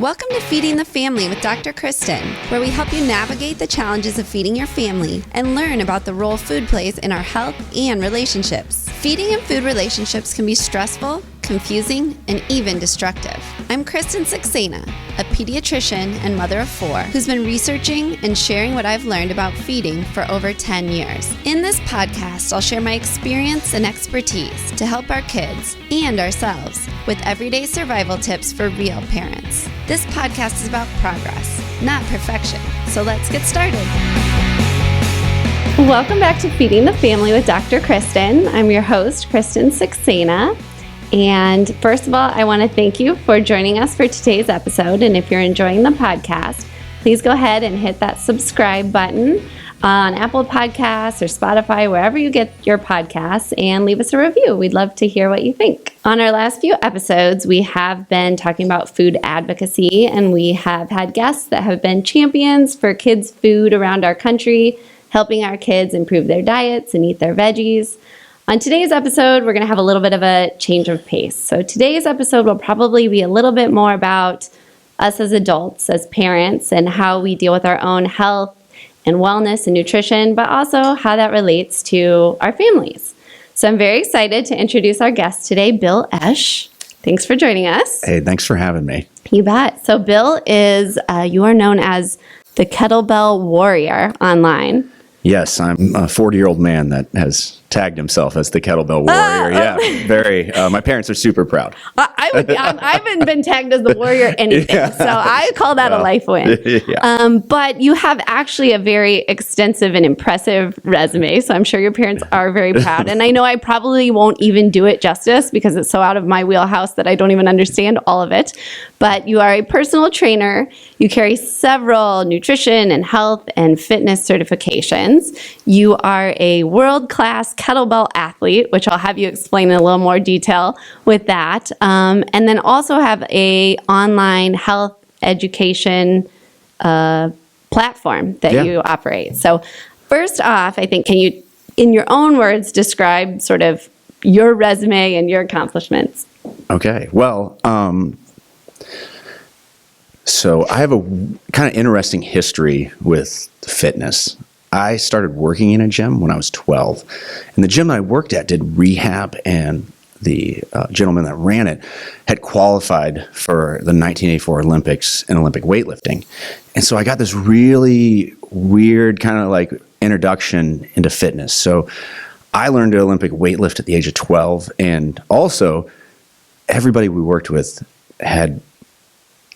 Welcome to Feeding the Family with Dr. Kristin, where we help you navigate the challenges of feeding your family and learn about the role food plays in our health and relationships. Feeding and food relationships can be stressful, confusing, and even destructive. I'm Kristin Saxena, a pediatrician and mother of 4 who's been researching and sharing what I've learned about feeding for over 10 years. In this podcast, I'll share my experience and expertise to help our kids and ourselves with everyday survival tips for real parents. This podcast is about progress, not perfection. So let's get started. Welcome back to Feeding the Family with Dr. Kristin. I'm your host, Kristin Saxena. And first of all, I want to thank you for joining us for today's episode. And if you're enjoying the podcast, please go ahead and hit that subscribe button on Apple Podcasts or Spotify, wherever you get your podcasts, and leave us a review. We'd love to hear what you think. On our last few episodes, we have been talking about food advocacy, and we have had guests that have been champions for kids' food around our country, helping our kids improve their diets and eat their veggies. On today's episode, we're going to have a little bit of a change of pace. So today's episode will probably be a little bit more about us as adults, as parents, and how we deal with our own health and wellness and nutrition, but also how that relates to our families. So I'm very excited to introduce our guest today, Bill Esch. Thanks for joining us. Hey, thanks for having me. You bet. So Bill is, you are known as the Kettlebell Warrior online. Yes, I'm a 40-year-old man that has tagged himself as the Kettlebell Warrior. Yeah, very. My parents are super proud. I haven't been tagged as the warrior anything, so I call that a life win. Yeah. But you have actually a very extensive and impressive resume, so I'm sure your parents are very proud. And I know I probably won't even do it justice because it's so out of my wheelhouse that I don't even understand all of it. But you are a personal trainer. You carry several nutrition and health and fitness certifications. You are a world-class kettlebell athlete, which I'll have you explain in a little more detail with that. And then also have a online health education platform that you operate. So first off, I think, can you, in your own words, describe sort of your resume and your accomplishments? Okay. Well, so I have a kind of interesting history with fitness. I started working in a gym when I was 12, and the gym that I worked at did rehab, and the gentleman that ran it had qualified for the 1984 Olympics in Olympic weightlifting. And so I got this really weird kind of like introduction into fitness. So I learned to Olympic weightlift at the age of 12, and also everybody we worked with had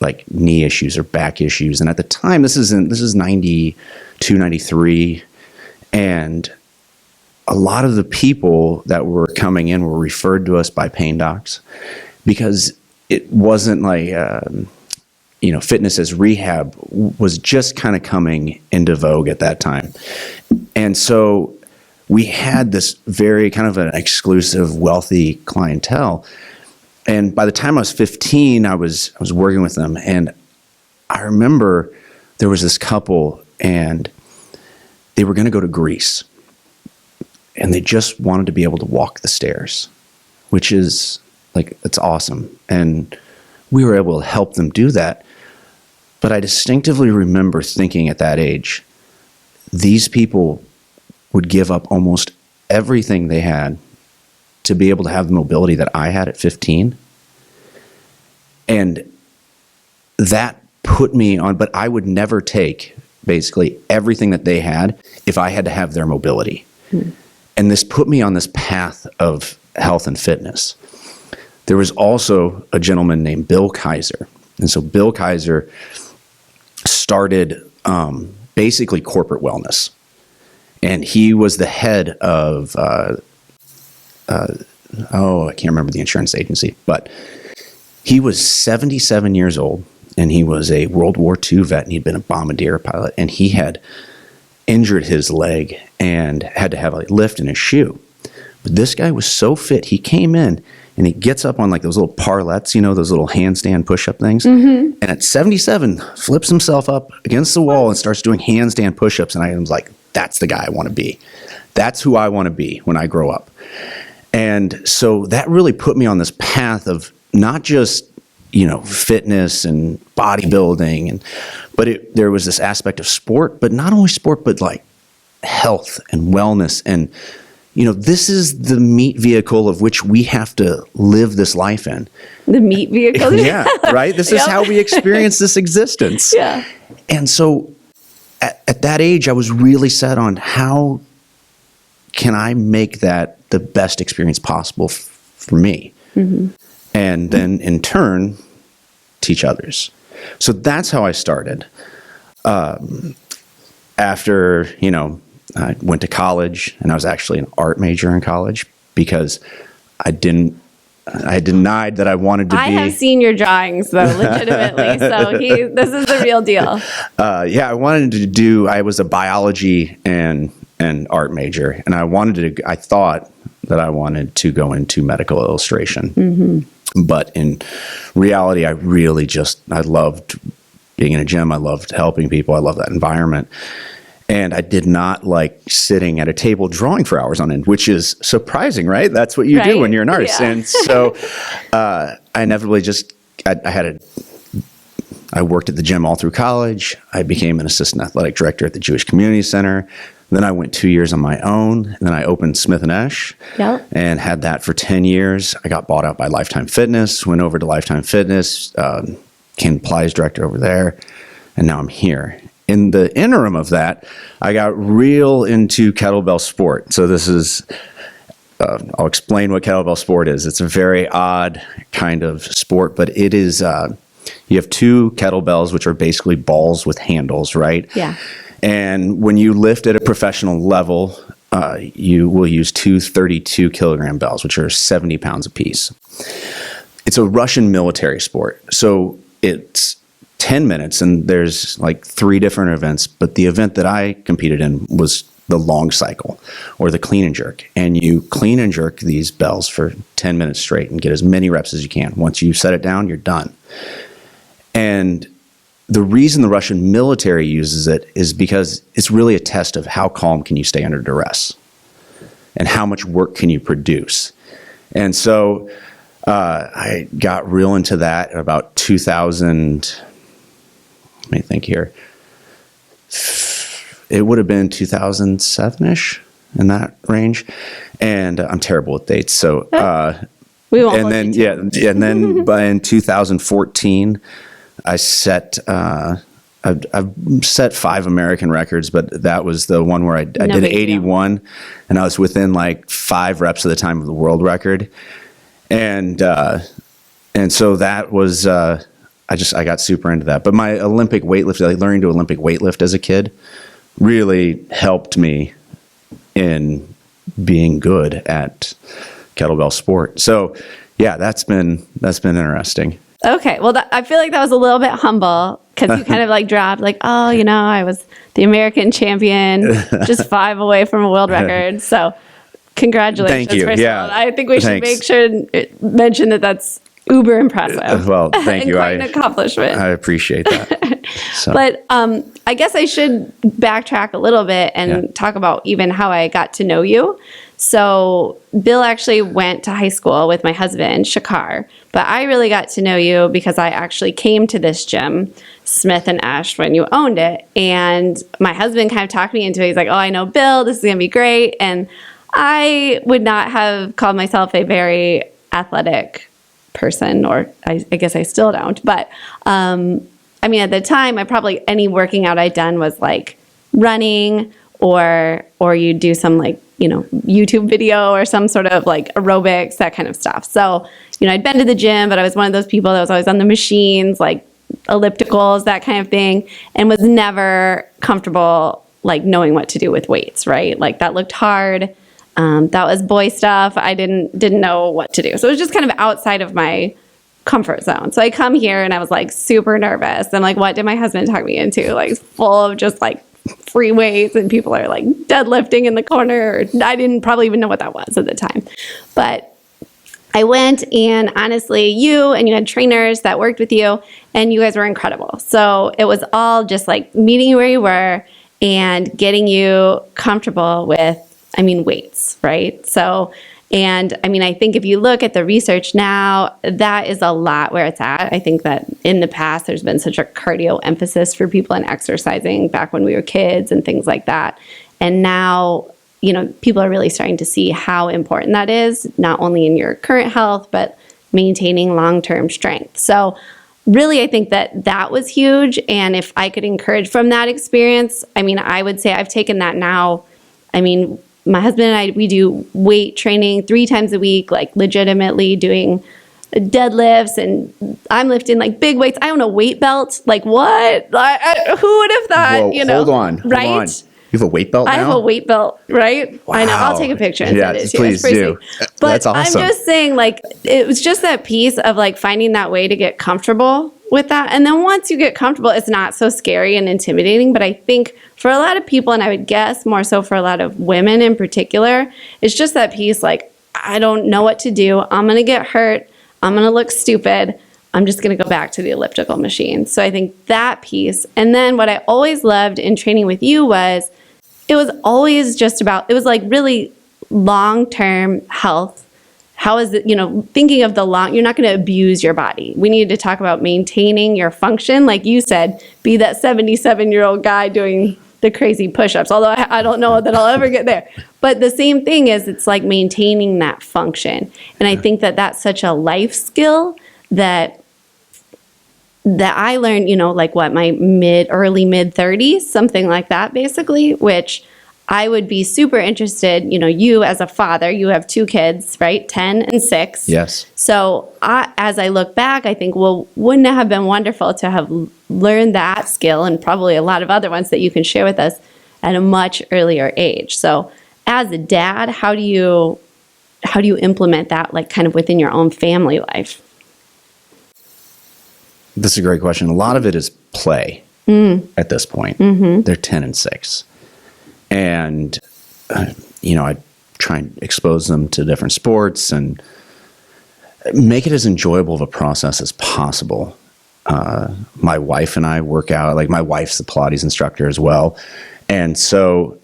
like knee issues or back issues. And at the time, this is 92, 93, and a lot of the people that were coming in were referred to us by pain docs because it wasn't like, fitness as rehab was just kind of coming into vogue at that time. And so we had this very kind of an exclusive, wealthy clientele. And by the time I was 15, I was working with them, and I remember there was this couple, and they were going to go to Greece, and they just wanted to be able to walk the stairs, which is like, it's awesome. And we were able to help them do that. But I distinctively remember thinking at that age, these people would give up almost everything they had to be able to have the mobility that I had at 15. And that put me on, but I would never take basically everything that they had if I had to have their mobility. And this put me on this path of health and fitness. There was also a gentleman named Bill Kaiser. And so Bill Kaiser started basically corporate wellness. And he was the head of I can't remember the insurance agency, but he was 77 years old, and he was a World War II vet, and he'd been a bombardier pilot, and he had injured his leg and had to have a lift in his shoe. But this guy was so fit, he came in and he gets up on like those little parlettes, those little handstand push-up things. Mm-hmm. And at 77, flips himself up against the wall and starts doing handstand push-ups. And I was like, that's the guy I want to be. That's who I want to be when I grow up. And so that really put me on this path of not just fitness and bodybuilding, but there was this aspect of sport, but not only sport, but like health and wellness. And, this is the meat vehicle of which we have to live this life in. The meat vehicle? Yeah, right? This is how we experience this existence. Yeah. And so at that age, I was really set on how can I make that the best experience possible for me? Mm-hmm. And then in turn, teach others. So that's how I started. After, I went to college, and I was actually an art major in college because I denied that I wanted to be. I have seen your drawings, though, legitimately. So this is the real deal. I was a biology and art major, and I thought that I wanted to go into medical illustration. Mm-hmm. But in reality, I loved being in a gym. I loved helping people. I loved that environment. And I did not like sitting at a table drawing for hours on end, which is surprising, right? That's what you do when you're an artist. Yeah. And so I inevitably I worked at the gym all through college. I became an assistant athletic director at the Jewish Community Center. Then I went 2 years on my own. And then I opened Smith & Esch and had that for 10 years. I got bought out by Lifetime Fitness, went over to Lifetime Fitness, became Plies director over there, and now I'm here. In the interim of that, I got real into Kettlebell Sport. So this is, I'll explain what Kettlebell Sport is. It's a very odd kind of sport, but it is, you have two kettlebells, which are basically balls with handles, right? Yeah. And when you lift at a professional level, you will use two 32-kilogram bells, which are 70 pounds apiece. It's a Russian military sport. So it's 10 minutes, and there's like 3 different events, but the event that I competed in was the long cycle or the clean and jerk. And you clean and jerk these bells for 10 minutes straight and get as many reps as you can. Once you set it down, you're done. And the reason the Russian military uses it is because it's really a test of how calm can you stay under duress and how much work can you produce. And so I got real into that at about 2000. Let me think here. It would have been 2007-ish, in that range. And I'm terrible with dates. So, we won't. And then, and then by in 2014, I set, I've set 5 American records, but that was the one where I did 81, and I was within like 5 reps of the time of the world record. And so that was, I got super into that. But my Olympic weightlifting, learning to Olympic weightlift as a kid really helped me in being good at kettlebell sport. So yeah, that's been interesting. Okay. Well, I feel like that was a little bit humble because you kind of like dropped like, oh, I was the American champion, just 5 away from a world record. So congratulations. Thank you. First of all. I think we should make sure and mention that that's uber impressive. Well, thank you. Quite an accomplishment. I appreciate that. So. But I guess I should backtrack a little bit and talk about even how I got to know you. So Bill actually went to high school with my husband, Shakar, but I really got to know you because I actually came to this gym, Smith & Esch, when you owned it. And my husband kind of talked me into it. He's like, oh, I know Bill. This is going to be great. And I would not have called myself a very athletic person, or I guess I still don't. But at the time, any working out I'd done was like running, or you do some like YouTube video or some sort of like aerobics, that kind of stuff. So I'd been to the gym, but I was one of those people that was always on the machines, like ellipticals, that kind of thing, and was never comfortable like knowing what to do with weights. Right, like that looked hard. That was boy stuff. I didn't know what to do. So it was just kind of outside of my comfort zone. So I come here and I was like super nervous. And like, what did my husband talk me into? Like full of just like free weights, and people are like deadlifting in the corner. I didn't probably even know what that was at the time. But I went, and honestly, you had trainers that worked with you, and you guys were incredible. So it was all just like meeting you where you were and getting you comfortable with weights, right? So, And I mean, I think if you look at the research now, that is a lot where it's at. I think that in the past, there's been such a cardio emphasis for people in exercising back when we were kids and things like that. And now, you know, people are really starting to see how important that is, not only in your current health, but maintaining long-term strength. So really, I think that that was huge. And if I could encourage from that experience, I mean, I would say I've taken that now. I mean, my husband and I, we do weight training 3 times a week, like legitimately doing deadlifts, and I'm lifting like big weights. I own a weight belt. Like what? Who would have thought, Whoa, you know? hold on. Right? You have a weight belt now? I have a weight belt, right? Wow. I know. I'll take a picture and send it to you. Please do. But That's awesome. I'm just saying, like, it was just that piece of like finding that way to get comfortable with that. And then once you get comfortable, it's not so scary and intimidating. But I think for a lot of people, and I would guess more so for a lot of women in particular, it's just that piece like, I don't know what to do. I'm going to get hurt. I'm going to look stupid. I'm just going to go back to the elliptical machine. So I think that piece. And then what I always loved in training with you was it was always just about, it was like really long-term health. How is it, you know, thinking of the long, you're not going to abuse your body. We need to talk about maintaining your function. Like you said, be that 77-year-old guy doing the crazy push-ups, although I don't know that I'll ever get there. But the same thing is, it's like maintaining that function. And I think that that's such a life skill that I learned, you know, like what, my early mid 30s, something like that, basically, which I would be super interested, you know, you as a father, you have 2 kids, right? 10 and 6. Yes. So as I look back, I think, well, wouldn't it have been wonderful to have learned that skill, and probably a lot of other ones that you can share with us at a much earlier age. So as a dad, how do you implement that, like kind of within your own family life? That's a great question. A lot of it is play at this point. Mm-hmm. They're 10 and 6. And, you know, I try and expose them to different sports and make it as enjoyable of a process as possible. My wife and I work out. Like, my wife's the Pilates instructor as well. And so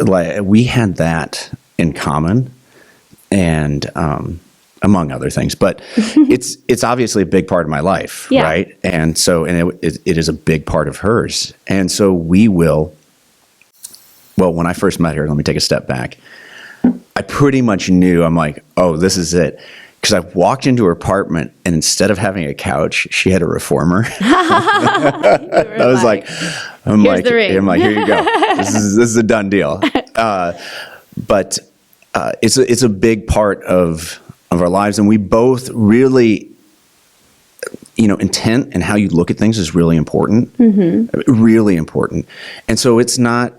like, we had that in common, and among other things, but it's obviously a big part of my life, yeah. right? And so, and it is a big part of hers. And so we will, well, when I first met her, let me take a step back. I pretty much knew, I'm like, oh, this is it. Because I walked into her apartment, and instead of having a couch, she had a reformer. I was like, I'm like, here you go. This is a done deal. But it's a big part of our lives, and we both really, you know, intent and how you look at things is really important, really important. And so it's not,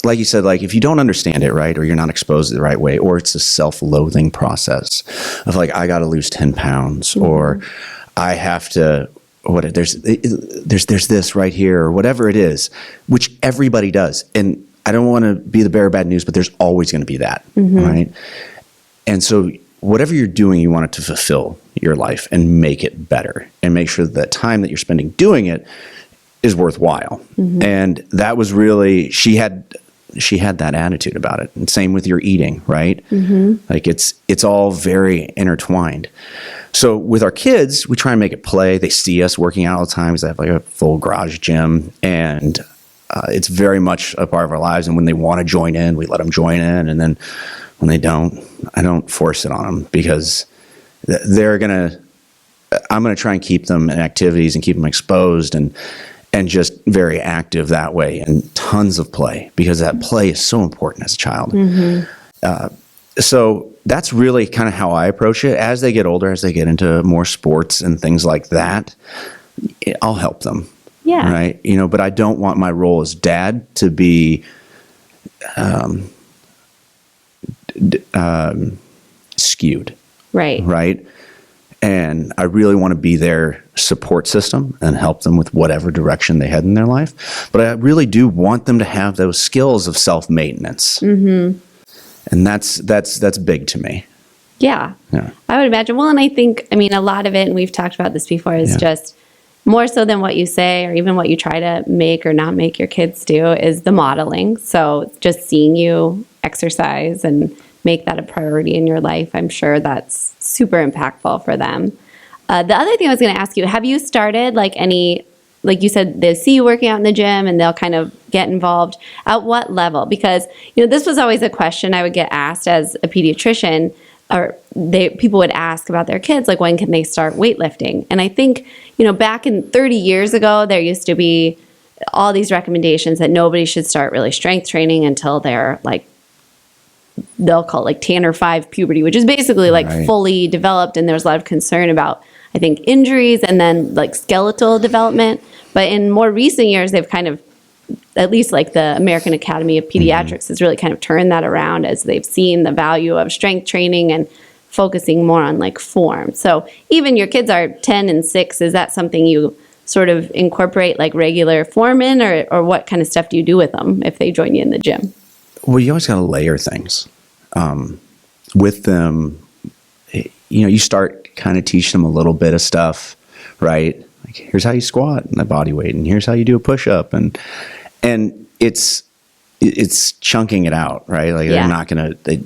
like you said, like if you don't understand it right, or you're not exposed to the right way, or it's a self-loathing process of like, I got to lose 10 pounds, or I have to, there's this right here, or whatever it is, which everybody does. And I don't want to be the bearer of bad news, but there's always going to be that, right? And so whatever you're doing, you want it to fulfill your life and make it better, and make sure that the time that you're spending doing it is worthwhile. And that was really, she had that attitude about it. And same with your eating, right? Like it's all very intertwined. So with our kids, we try and make it play. They see us working out all the time, because I have like a full garage gym, and it's very much a part of our lives. And when they want to join in, we let them join in. And then when they don't, I don't force it on them, because I'm going to try and keep them in activities and keep them exposed and just very active that way, and tons of play, because that play is so important as a child. So that's really kind of how I approach it. As they get older, as they get into more sports and things like that, I'll help them. Yeah. Right. You know, but I don't want my role as dad to be skewed. Right. Right. And I really want to be their support system and help them with whatever direction they head in their life. But I really do want them to have those skills of self-maintenance. And that's big to me. Yeah. I would imagine. Well, and I think, I mean, a lot of it, and we've talked about this before, is just more so than what you say, or even what you try to make or not make your kids do, is the modeling. So just seeing you exercise and make that a priority in your life, I'm sure that's super impactful for them. The other thing I was going to ask you, have you started like you said, they see you working out in the gym and they'll kind of get involved. At what level? Because, this was always a question I would get asked as a pediatrician, or people would ask about their kids, like, when can they start weightlifting? And I think, back in 30 years ago, there used to be all these recommendations that nobody should start really strength training until they're like, they'll call it like Tanner 5 puberty, which is basically like fully developed. And there's a lot of concern about, I think, injuries and then like skeletal development. But in more recent years, they've kind of, at least like the American Academy of Pediatrics has really kind of turned that around as they've seen the value of strength training and focusing more on like form. So even your kids are 10 and 6, is that something you sort of incorporate like regular form in, or what kind of stuff do you do with them if they join you in the gym? Well, you always got to layer things with them. You start kind of teach them a little bit of stuff, right? Like, here's how you squat and the body weight, and here's how you do a push up, and it's chunking it out, right? Like they're not gonna they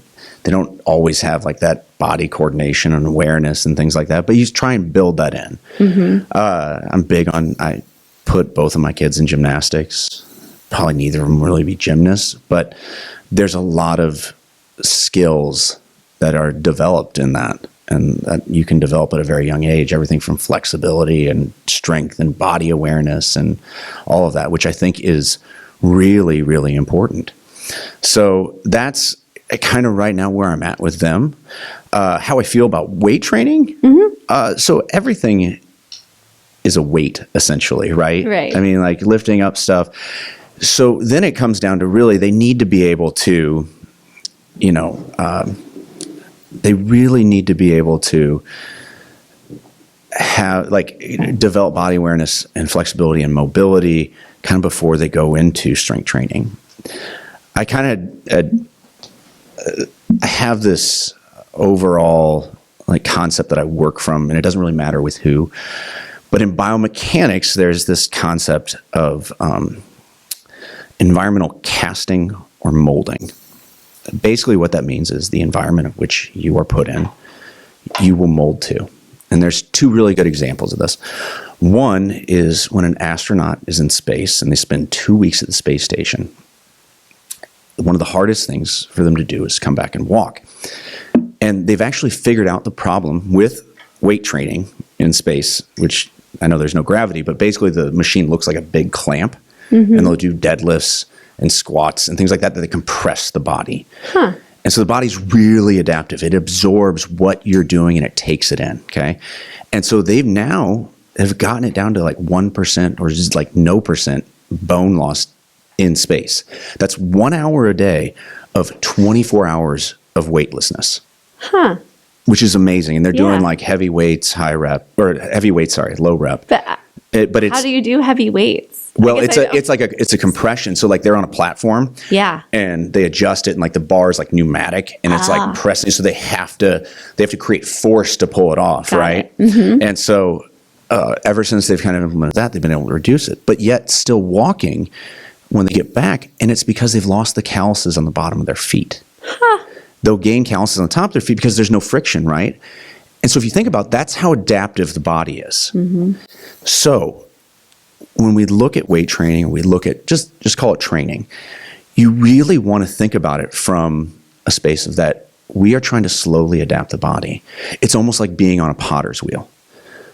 don't always have like that body coordination and awareness and things like that, but you try and build that in. I'm big on, I put both of my kids in gymnastics. Probably neither of them really be gymnasts, but there's a lot of skills that are developed in that, and that you can develop at a very young age, everything from flexibility and strength and body awareness and all of that, which I think is really, really important. So that's kind of right now where I'm at with them. How I feel about weight training. So everything is a weight, essentially, right? Right. I mean, like lifting up stuff. So then it comes down to really, they need to be able to, they really need to be able to have develop body awareness and flexibility and mobility kind of before they go into strength training. I kind of I have this overall like concept that I work from, and it doesn't really matter with who, but in biomechanics, there's this concept of environmental casting or molding. Basically what that means is the environment of which you are put in, you will mold to. And there's two really good examples of this. One is when an astronaut is in space and they spend 2 weeks at the space station. One of the hardest things for them to do is come back and walk. And they've actually figured out the problem with weight training in space, which I know there's no gravity, but basically the machine looks like a big clamp, and they'll do deadlifts and squats and things like that they compress the body. And so the body's really adaptive. It absorbs what you're doing and it takes it in, okay? And so they've gotten it down to like 1% or just like no percent bone loss in space. That's 1 hour a day of 24 hours of weightlessness. Which is amazing. And they're doing like heavy weights, low rep. But it's, how do you do heavy weights? Well, it's a compression. So like they're on a platform, and they adjust it, and like the bar is like pneumatic, and it's like pressing. So they have to create force to pull it off, right? And so ever since they've kind of implemented that, they've been able to reduce it, but yet still walking when they get back, and it's because they've lost the calluses on the bottom of their feet. They'll gain calluses on the top of their feet because there's no friction, right? And so if you think about, that's how adaptive the body is. So when we look at weight training, or we look at just call it training, you really want to think about it from a space of that we are trying to slowly adapt the body. It's almost like being on a potter's wheel.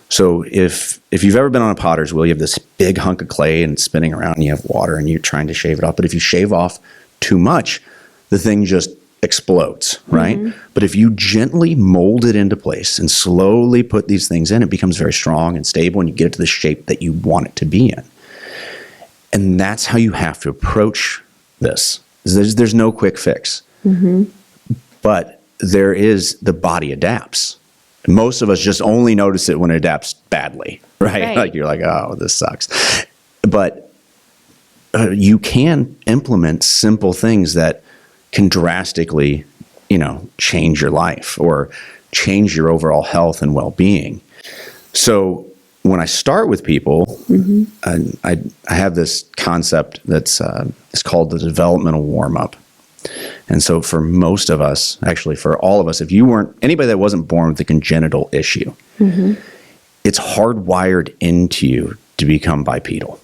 So if you've ever been on a potter's wheel, you have this big hunk of clay and it's spinning around, and you have water and you're trying to shave it off. But if you shave off too much, the thing just explodes, right? But if you gently mold it into place and slowly put these things in, it becomes very strong and stable, and you get it to the shape that you want it to be in. And that's how you have to approach this. There's no quick fix. But the body adapts. Most of us just only notice it when it adapts badly, right? Like you're like, oh, this sucks. But you can implement simple things that can drastically, change your life or change your overall health and well-being. So when I start with people, I have this concept that's it's called the Developmental Warm-Up. And so for most of us, actually for all of us, if you weren't anybody that wasn't born with a congenital issue, it's hardwired into you to become bipedal,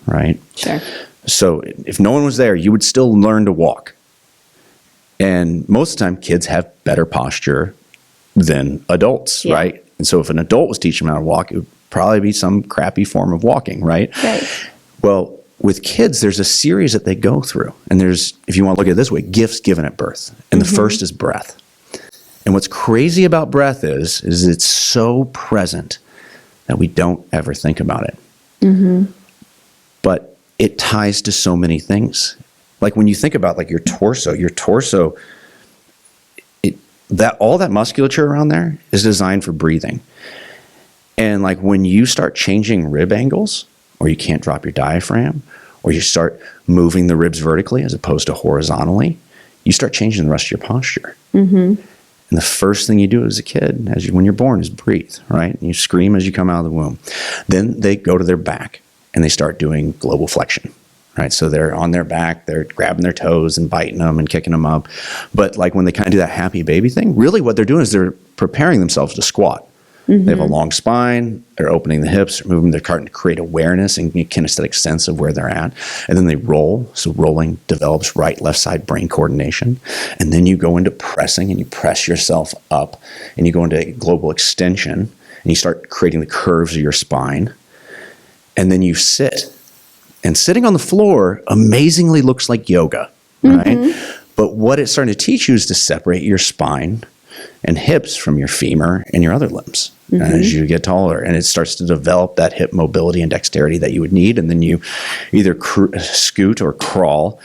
right? Sure. So if no one was there, you would still learn to walk. And most of the time, kids have better posture than adults, right? And so if an adult was teaching them how to walk, it would probably be some crappy form of walking, right? Well, with kids, there's a series that they go through. And there's, if you want to look at it this way, gifts given at birth. And the first is breath. And what's crazy about breath is it's so present that we don't ever think about it. But it ties to so many things. Like when you think about like your torso, that all that musculature around there is designed for breathing. And like when you start changing rib angles, or you can't drop your diaphragm, or you start moving the ribs vertically as opposed to horizontally, you start changing the rest of your posture. And the first thing you do as a kid, when you're born, is breathe, right? And you scream as you come out of the womb. Then they go to their back and they start doing global flexion, right? So they're on their back, they're grabbing their toes and biting them and kicking them up. But like when they kind of do that happy baby thing, really what they're doing is they're preparing themselves to squat. They have a long spine, they're opening the hips, they're moving their cart to create awareness and kinesthetic sense of where they're at. And then they roll. So rolling develops right, left side brain coordination. And then you go into pressing and you press yourself up and you go into global extension and you start creating the curves of your spine. And then you sit. And sitting on the floor amazingly looks like yoga, right? But what it's starting to teach you is to separate your spine and hips from your femur and your other limbs as you get taller. And it starts to develop that hip mobility and dexterity that you would need. And then you either scoot or crawl.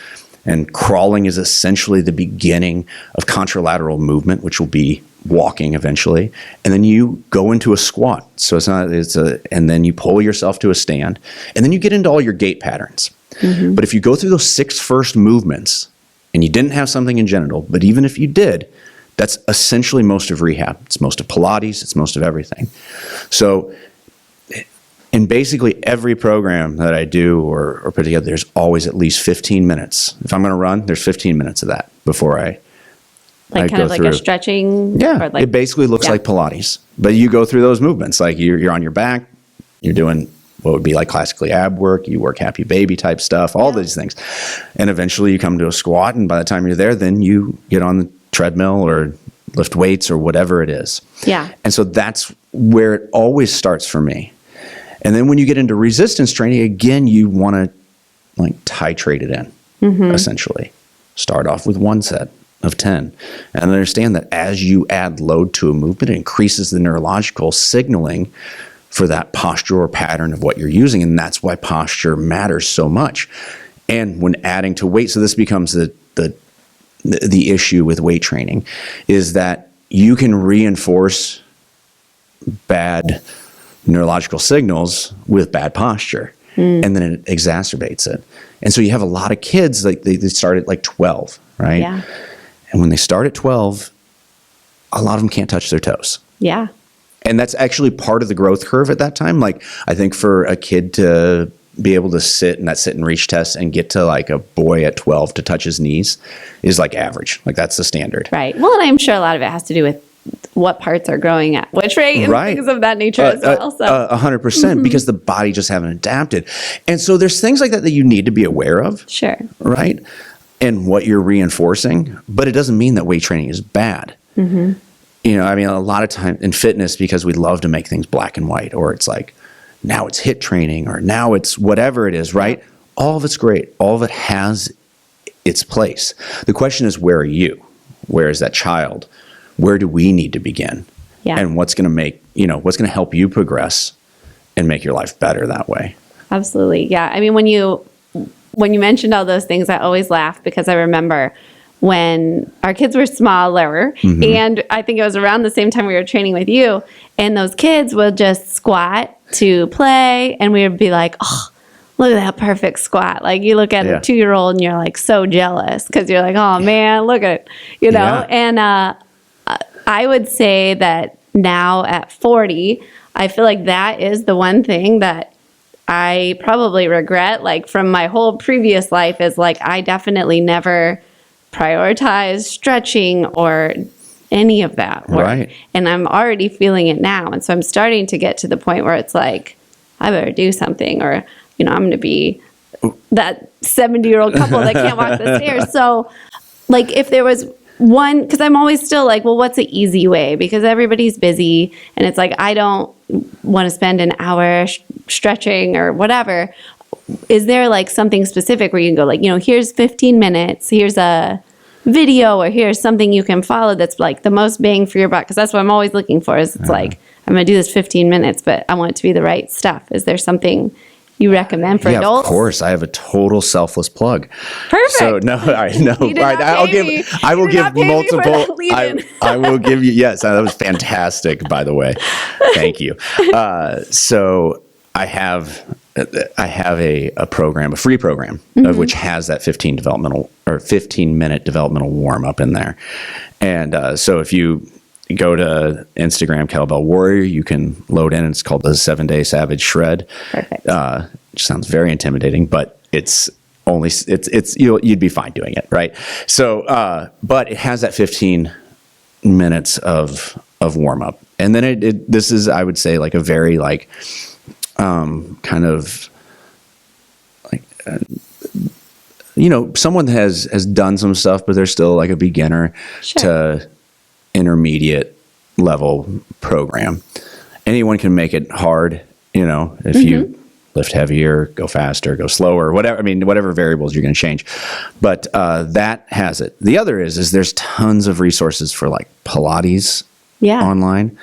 And crawling is essentially the beginning of contralateral movement, which will be walking eventually. And then you go into a squat. So and then you pull yourself to a stand. And then you get into all your gait patterns. But if you go through those 6 first movements and you didn't have something congenital, but even if you did, that's essentially most of rehab. It's most of Pilates. It's most of everything. So in basically every program that I do or put together, there's always at least 15 minutes. If I'm going to run, there's 15 minutes of that before I kind go of like through. a stretching? Yeah, or like, it basically looks like Pilates. But you go through those movements. Like you're on your back. You're doing what would be like classically ab work. You work happy baby type stuff, all these things. And eventually you come to a squat. And by the time you're there, then you get on the treadmill or lift weights or whatever it is. And so that's where it always starts for me. And then when you get into resistance training, again, you want to like titrate it in, essentially. Start off with 1 set of 10 and understand that as you add load to a movement, it increases the neurological signaling for that posture or pattern of what you're using. And that's why posture matters so much. And when adding to weight, so this becomes the issue with weight training is that you can reinforce bad neurological signals with bad posture and then it exacerbates it. And so you have a lot of kids, like they start at like 12, right? And when they start at 12, a lot of them can't touch their toes. And that's actually part of the growth curve at that time. Like I think for a kid to be able to sit in that sit and reach test and get to like a boy at 12 to touch his knees is like average. Like that's the standard. Right. Well, and I'm sure a lot of it has to do with what parts are growing at which rate and things of that nature as well. So 100% because the body just haven't adapted. And so there's things like that you need to be aware of. Right. And what you're reinforcing, but it doesn't mean that weight training is bad. You know, I mean, a lot of time in fitness, because we love to make things black and white, or it's like, now it's HIIT training, or now it's whatever it is, right? All of it's great. All of it has its place. The question is, where are you? Where is that child? Where do we need to begin? And what's going to make, what's going to help you progress and make your life better that way? Absolutely. Yeah. I mean, when you mentioned all those things, I always laugh because I remember when our kids were smaller, and I think it was around the same time we were training with you, and those kids would just squat to play, and we would be like, oh, look at that perfect squat. Like you look at a 2-year-old and you're like so jealous because you're like, oh man, look at it, And I would say that now at 40, I feel like that is the one thing that I probably regret, like from my whole previous life, is like I definitely never prioritize stretching or any of that work. Right. And I'm already feeling it now. And so I'm starting to get to the point where it's like, I better do something, or, I'm going to be that 70-year-old couple that can't walk the stairs. So like if there was one, because I'm always still like, well, what's the easy way? Because everybody's busy and it's like, I don't want to spend an hour stretching or whatever. Is there like something specific where you can go like, here's 15 minutes, here's a video, or here's something you can follow that's like the most bang for your buck? Because that's what I'm always looking for is it's like, I'm going to do this 15 minutes, but I want it to be the right stuff. Is there something you recommend for adults? Of course. I have a total selfless plug. Perfect. So no, all right, no. You did All right, not I will give multiple. Lead-in. I will give you. Yes, that was fantastic. By the way, thank you. So I have a program, a free program, of which has that 15-minute developmental warm-up in there, and so if you go to Instagram, Kettlebell Warrior, you can load in. It's called the 7-Day Savage Shred. Perfect. Which sounds very intimidating, but it's you'd be fine doing it, right? So, but it has that 15 minutes of warm up, and then this is, I would say, like a very like kind of like someone has done some stuff, but they're still like a beginner to intermediate level program. Anyone can make it hard, if you lift heavier, go faster, go slower, whatever. I mean, whatever variables you're going to change. But that has it. The other is there's tons of resources for like Pilates online,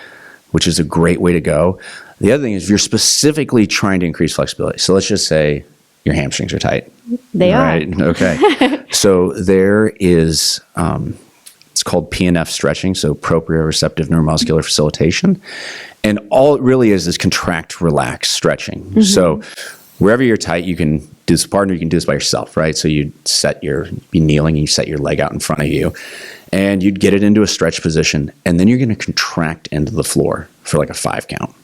which is a great way to go. The other thing is if you're specifically trying to increase flexibility. So let's just say your hamstrings are tight. They are. Right? Okay. So there is... it's called PNF stretching, so proprioceptive neuromuscular facilitation. And all it really is contract, relax stretching. So wherever you're tight, you can do this partner, you can do this by yourself, right? So you'd be kneeling, and you set your leg out in front of you, and you'd get it into a stretch position, and then you're going to contract into the floor for like a 5 count.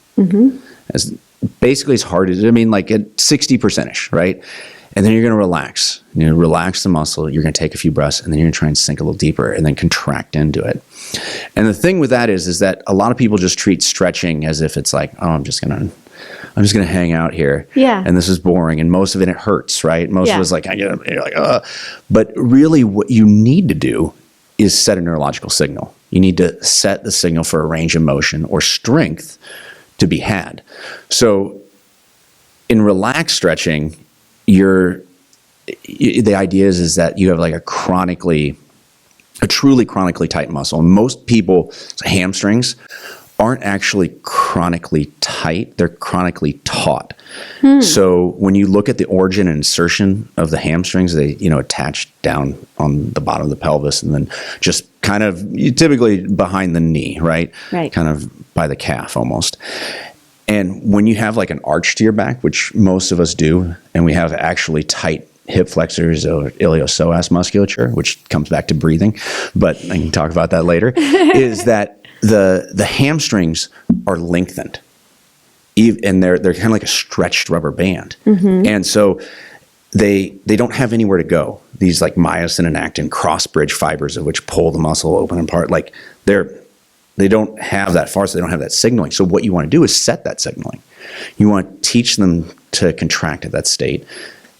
As basically as hard as, like at 60%ish, right? And then you're going to relax. Relax the muscle. You're going to take a few breaths, and then you're going to try and sink a little deeper and then contract into it. And the thing with that is that a lot of people just treat stretching as if it's like, oh, I'm just going to hang out here. Yeah. And this is boring. And most of it hurts, right? Most of it's like, you're like, But really what you need to do is set a neurological signal. You need to set the signal for a range of motion or strength to be had. So in relaxed stretching, the idea is that you have like a truly chronically tight muscle. And most people's hamstrings aren't actually chronically tight. They're chronically taut. So when you look at the origin and insertion of the hamstrings, they, attach down on the bottom of the pelvis and then just kind of typically behind the knee, right? Right. Kind of by the calf almost. And when you have like an arch to your back, which most of us do, and we have actually tight hip flexors or iliopsoas musculature, which comes back to breathing, but I can talk about that later, is that the hamstrings are lengthened. And they're kind of like a stretched rubber band. And so they don't have anywhere to go. These like myosin and actin cross bridge fibers of which pull the muscle open and apart, like they don't have that far, so they don't have that signaling. So what you want to do is set that signaling. You want to teach them to contract at that state.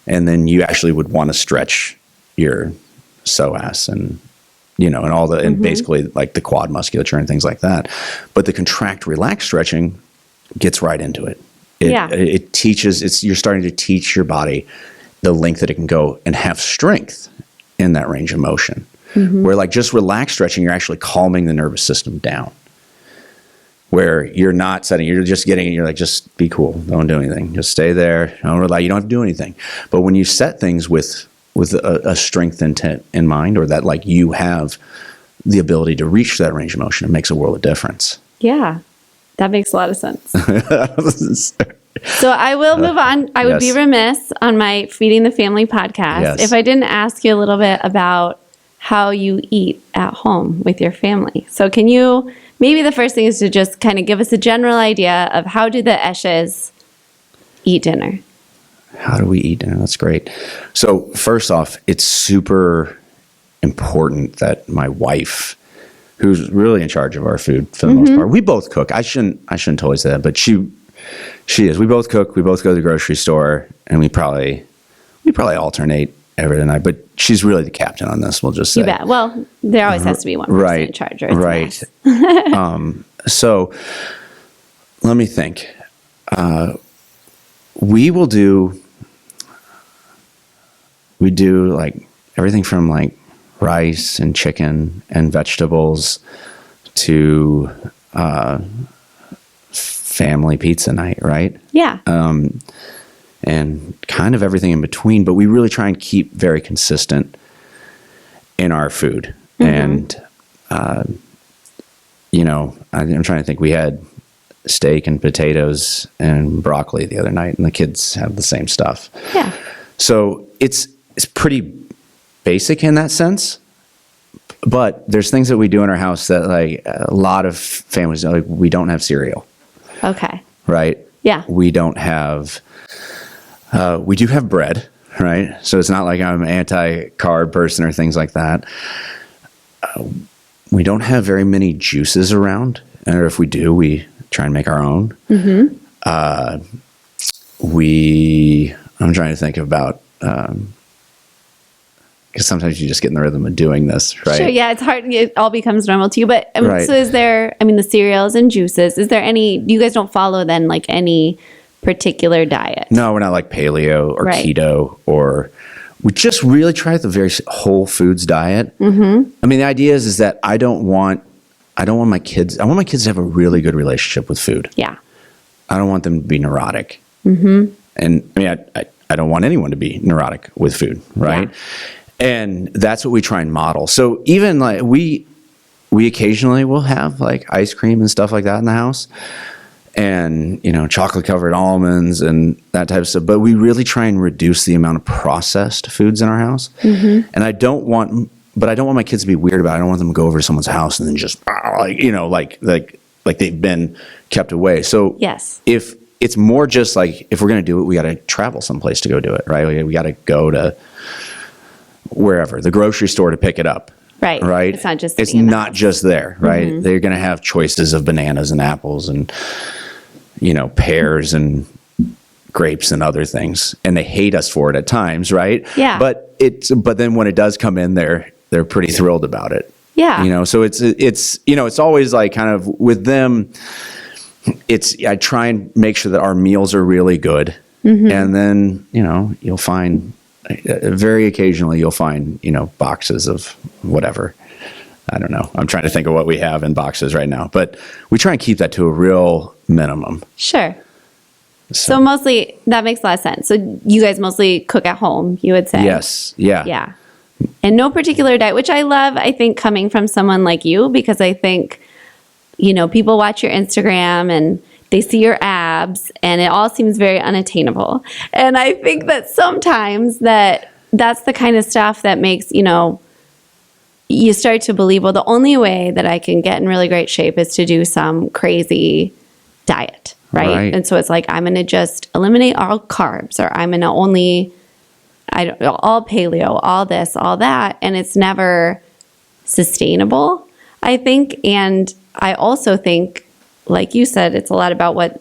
And then you actually would want to stretch your psoas and, and all the, and basically like the quad musculature and things like that. But the contract, relax stretching gets right into it. It teaches, you're starting to teach your body the length that it can go and have strength in that range of motion. Where like just relaxed stretching, you're actually calming the nervous system down. Where you're not setting, you're like, just be cool. Don't do anything. Just stay there. Don't rely. You don't have to do anything. But when you set things with a strength intent in mind, or that like you have the ability to reach that range of motion, it makes a world of difference. Yeah, that makes a lot of sense. So I will move on. I would be remiss on my Feeding the Family podcast if I didn't ask you a little bit about how you eat at home with your family. So can you, maybe the first thing is to just kind of give us a general idea of how do the Esches eat dinner? How do we eat dinner? That's great. So first off, it's super important that my wife, who's really in charge of our food for the most part, we both cook. I shouldn't totally say that, but she is. We both cook. We both go to the grocery store, and we probably alternate every night. But she's really the captain on this. We'll just say. You bet. Well, there always has to be one person in charge. Or it's a mess. So let me think. We do like everything from like rice and chicken and vegetables to family pizza night, right? Yeah. And kind of everything in between, but we really try and keep very consistent in our food. And, I'm trying to think, we had steak and potatoes and broccoli the other night, and the kids have the same stuff. Yeah. So it's pretty basic in that sense, but there's things that we do in our house that like a lot of families, like we don't have cereal. Okay. Right? Yeah. We don't have, we do have bread, right? So it's not like I'm an anti-carb person or things like that. We don't have very many juices around, or if we do, we try and make our own. I'm trying to think about, because sometimes you just get in the rhythm of doing this, right? Sure, yeah, it's hard. It all becomes normal to you. But Right. so is there, the cereals and juices, is there any, you guys don't follow then like any particular diet? No, we're not like paleo or keto, or we just really try the very whole foods diet. I mean, the idea is that I want my kids to have a really good relationship with food. Yeah. I don't want them to be neurotic. And I mean, I don't want anyone to be neurotic with food, right? Yeah. And that's what we try and model. So even like we occasionally will have like ice cream and stuff like that in the house, and chocolate covered almonds and that type of stuff. But we really try and reduce the amount of processed foods in our house. And I don't want my kids to be weird about it. I don't want them to go over to someone's house and then just like they've been kept away. So yes, if it's more just like, if we're going to do it, we got to travel someplace to go do it, right? We got to go to wherever, the grocery store to pick it up. Right. Right. It's not just there, right? They're going to have choices of bananas and apples and, pears and grapes and other things. And they hate us for it at times, right? Yeah. But then when it does come in, they're pretty thrilled about it. Yeah. So it's always like kind of with them, I try and make sure that our meals are really good. And then, you'll find, very occasionally you'll find, boxes of whatever. I don't know. I'm trying to think of what we have in boxes right now, but we try and keep that to a real minimum. Sure. So mostly, that makes a lot of sense. So you guys mostly cook at home, you would say? Yes. Yeah. Yeah. And no particular diet, which I love, I think, coming from someone like you, because I think, people watch your Instagram and they see your abs and it all seems very unattainable. And I think that sometimes that's the kind of stuff that makes, you start to believe, well, the only way that I can get in really great shape is to do some crazy diet, right? And so it's like, I'm going to just eliminate all carbs, or I'm going to only, all paleo, all this, all that. And it's never sustainable, I think. And I also think, like you said, it's a lot about what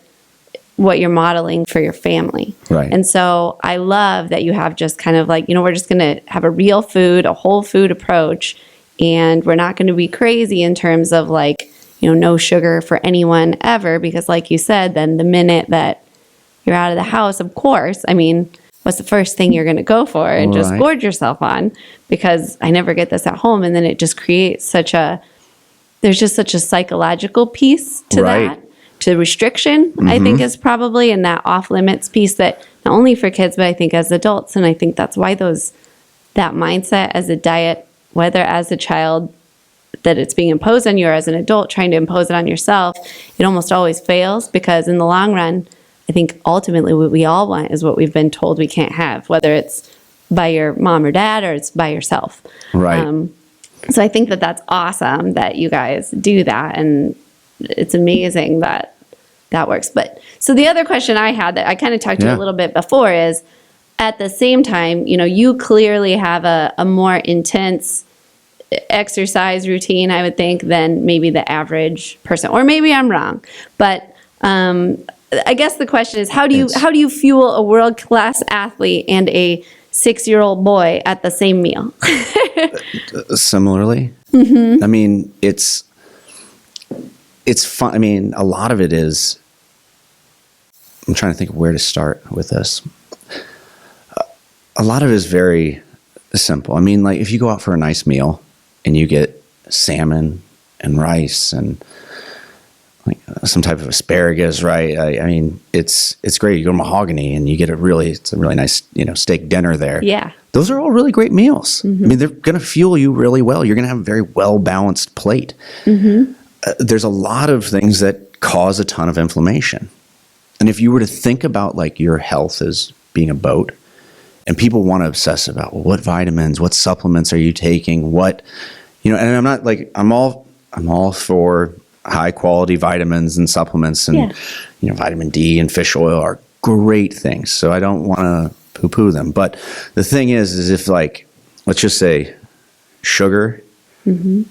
you're modeling for your family. Right. And so I love that you have just kind of like, we're just going to have a real food, a whole food approach. And we're not going to be crazy in terms of like, no sugar for anyone ever. Because like you said, then the minute that you're out of the house, of course, what's the first thing you're going to go for and just gorge yourself on? Because I never get this at home. And then it just creates there's just such a psychological piece to that, to restriction, I think is probably, and that off limits piece that not only for kids, but I think as adults. And I think that's why that mindset as a diet, whether as a child that it's being imposed on you or as an adult trying to impose it on yourself, it almost always fails, because in the long run, I think ultimately what we all want is what we've been told we can't have, whether it's by your mom or dad or it's by yourself. Right. So I think that's awesome that you guys do that, and it's amazing that works. But so the other question I had that I kind of talked to you a little bit before is, at the same time, you clearly have a more intense exercise routine, I would think, than maybe the average person. Or maybe I'm wrong. But I guess the question is, how do you fuel a world-class athlete and a 6-year-old boy at the same meal? Similarly. Mm-hmm. I mean, it's fun. I mean, a lot of it is, I'm trying to think of where to start with this. A lot of it is very simple. I mean, like if you go out for a nice meal and you get salmon and rice and like some type of asparagus, right? I mean, it's great. You go to Mahogany and you get it's a really nice, steak dinner there. Yeah. Those are all really great meals. Mm-hmm. I mean, they're going to fuel you really well. You're going to have a very well-balanced plate. Mm-hmm. There's a lot of things that cause a ton of inflammation. And if you were to think about like your health as being a boat, and people want to obsess about, well, what vitamins, what supplements are you taking? What, and I'm not like, I'm all for high quality vitamins and supplements and, vitamin D and fish oil are great things. So I don't want to poo poo them. But the thing is if like, let's just say sugar, mm-hmm.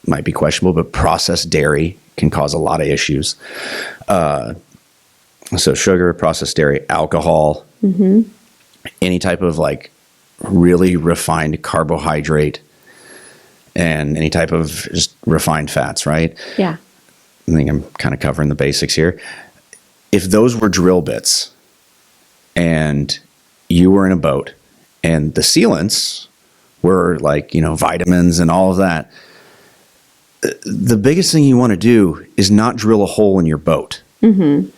Might be questionable, but processed dairy can cause a lot of issues. So sugar, processed dairy, alcohol, mm-hmm. any type of like really refined carbohydrate, and any type of just refined fats, right? Yeah. I think I'm kind of covering the basics here. If those were drill bits and you were in a boat and the sealants were like, vitamins and all of that, the biggest thing you want to do is not drill a hole in your boat. Mm-hmm.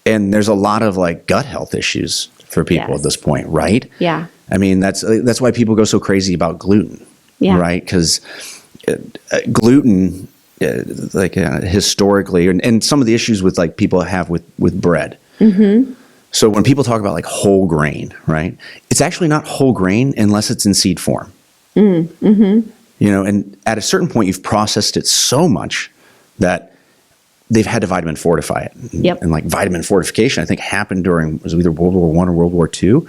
And there's a lot of like gut health issues for people at this point, right? Yeah. I mean, that's why people go so crazy about gluten, right? Because gluten, historically, and some of the issues with like people have with bread. Mm-hmm. So when people talk about like whole grain, right? It's actually not whole grain unless it's in seed form. Mm-hmm. And at a certain point, you've processed it so much that they've had to vitamin fortify it. Yep. And like vitamin fortification, I think happened during, was it either World War I or World War II,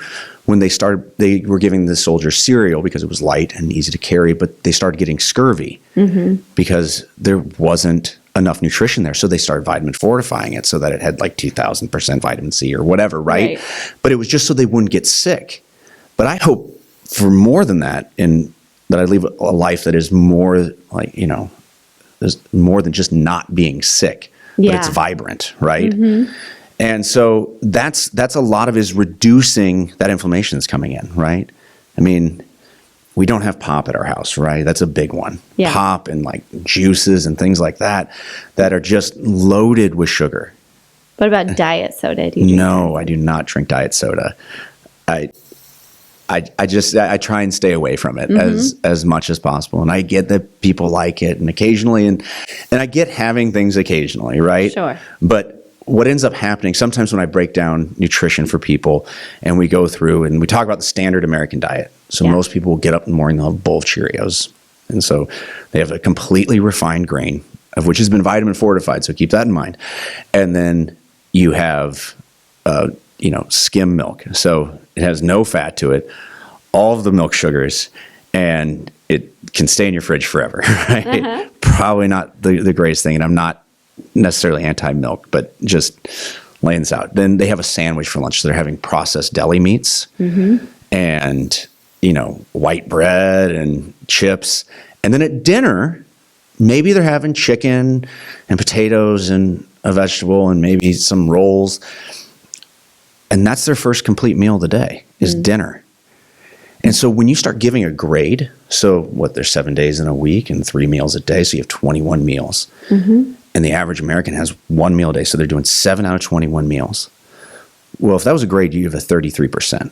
when they were giving the soldiers cereal because it was light and easy to carry, but they started getting scurvy because there wasn't enough nutrition there. So they started vitamin fortifying it so that it had like 2,000% vitamin C or whatever, right? But it was just so they wouldn't get sick. But I hope for more than that, and that I live a life that is more like, there's more than just not being sick, but it's vibrant, right? Mm-hmm. And so that's a lot of is reducing that inflammation that's coming in, right? I mean, we don't have pop at our house, right? That's a big one. Yeah. Pop and like juices and things like that are just loaded with sugar. What about diet soda? Do you drink No, I do not drink diet soda. I try and stay away from it as much as possible. And I get that people like it and occasionally, and I get having things occasionally, right? Sure. But what ends up happening sometimes when I break down nutrition for people and we go through and we talk about the standard American diet. So most people will get up in the morning, they'll have a bowl of Cheerios. And so they have a completely refined grain of which has been vitamin fortified. So keep that in mind. And then you have, skim milk. So it has no fat to it, all of the milk sugars, and it can stay in your fridge forever, right? Uh-huh. Probably not the greatest thing. And I'm not necessarily anti-milk, but just laying this out. Then they have a sandwich for lunch. So they're having processed deli meats and, white bread and chips. And then at dinner, maybe they're having chicken and potatoes and a vegetable and maybe some rolls. And that's their first complete meal of the day is dinner. And so when you start giving a grade, so there's 7 days in a week and 3 meals a day. So you have 21 meals. Mm-hmm. And the average American has 1 meal a day. So they're doing 7 out of 21 meals. Well, if that was a grade, you have a 33%.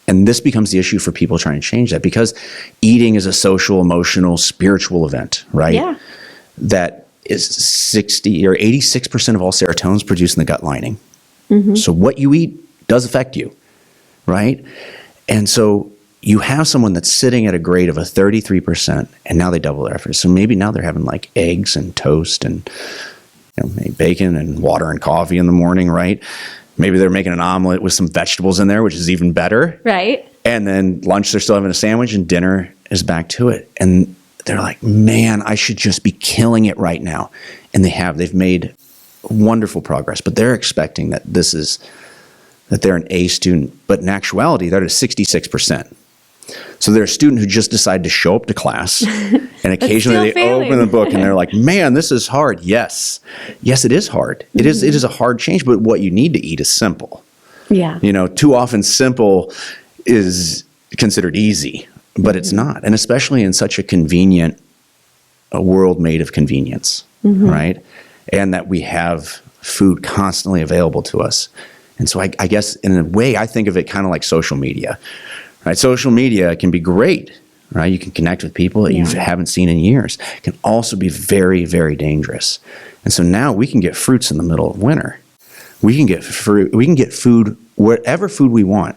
And this becomes the issue for people trying to change that because eating is a social, emotional, spiritual event, right? Yeah. That is 60 or 86% of all serotonin is produced in the gut lining. Mm-hmm. So what you eat does affect you, right? And so you have someone that's sitting at a grade of a 33%, and now they double their effort. So maybe now they're having like eggs and toast and maybe bacon and water and coffee in the morning, right? Maybe they're making an omelet with some vegetables in there, which is even better. Right. And then lunch, they're still having a sandwich, and dinner is back to it. And they're like, man, I should just be killing it right now. And they've made wonderful progress, but they're expecting that they're an A student, but in actuality, they're at 66%. So they're a student who just decided to show up to class, and occasionally they open the book and they're like, man, this is hard. Yes, it is hard. It is a hard change, but what you need to eat is simple. Yeah. Too often simple is considered easy, but it's not. And especially in such a world made of convenience, right? And that we have food constantly available to us. And so I guess in a way, I think of it kind of like social media, right? Social media can be great, right? You can connect with people that you haven't seen in years. It can also be very, very dangerous. And so now we can get fruits in the middle of winter. We can get fruit. We can get food, whatever food we want,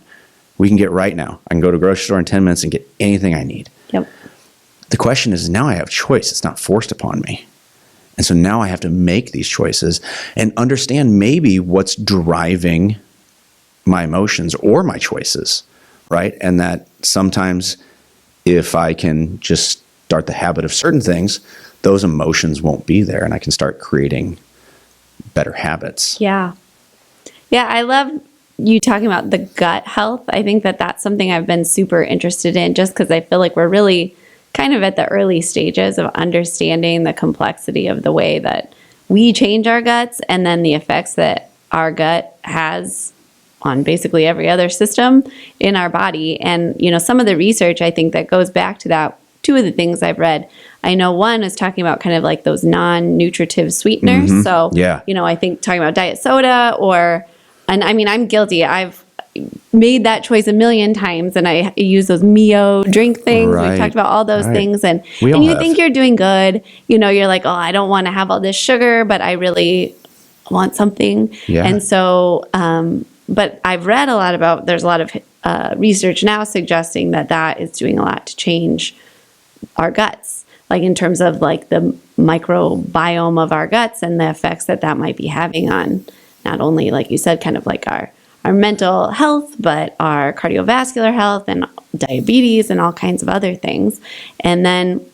we can get right now. I can go to a grocery store in 10 minutes and get anything I need. Yep. The question is, now I have choice. It's not forced upon me. And so now I have to make these choices and understand maybe what's driving my emotions or my choices, right? And that sometimes if I can just start the habit of certain things, those emotions won't be there, and I can start creating better habits. Yeah. Yeah, I love you talking about the gut health. I think that that's something I've been super interested in, just because I feel like we're really kind of at the early stages of understanding the complexity of the way that we change our guts, and then the effects that our gut has on basically every other system in our body. And, some of the research, I think, that goes back to that, two of the things I've read, I know one is talking about kind of like those non-nutritive sweeteners. So, I think talking about diet soda and I mean, I'm guilty. I've made that choice a million times, and I use those Mio drink things. Right. We've talked about all those things, and you think you're doing good. You're like, oh, I don't want to have all this sugar, but I really want something. Yeah. And so, but I've read a lot there's a lot of research now suggesting that is doing a lot to change our guts, like in terms of like the microbiome of our guts and the effects that might be having on not only, like you said, kind of like our mental health, but our cardiovascular health and diabetes and all kinds of other things. And then,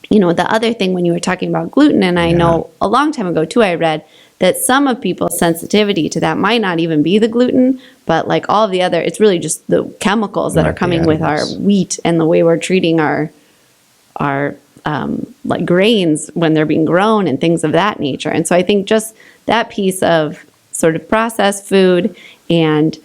the other thing when you were talking about gluten, and I know a long time ago too, I read that some of people's sensitivity to that might not even be the gluten, but like all of the other, it's really just the chemicals that are coming with our wheat and the way we're treating our like grains when they're being grown and things of that nature. And so I think just that piece of sort of processed food and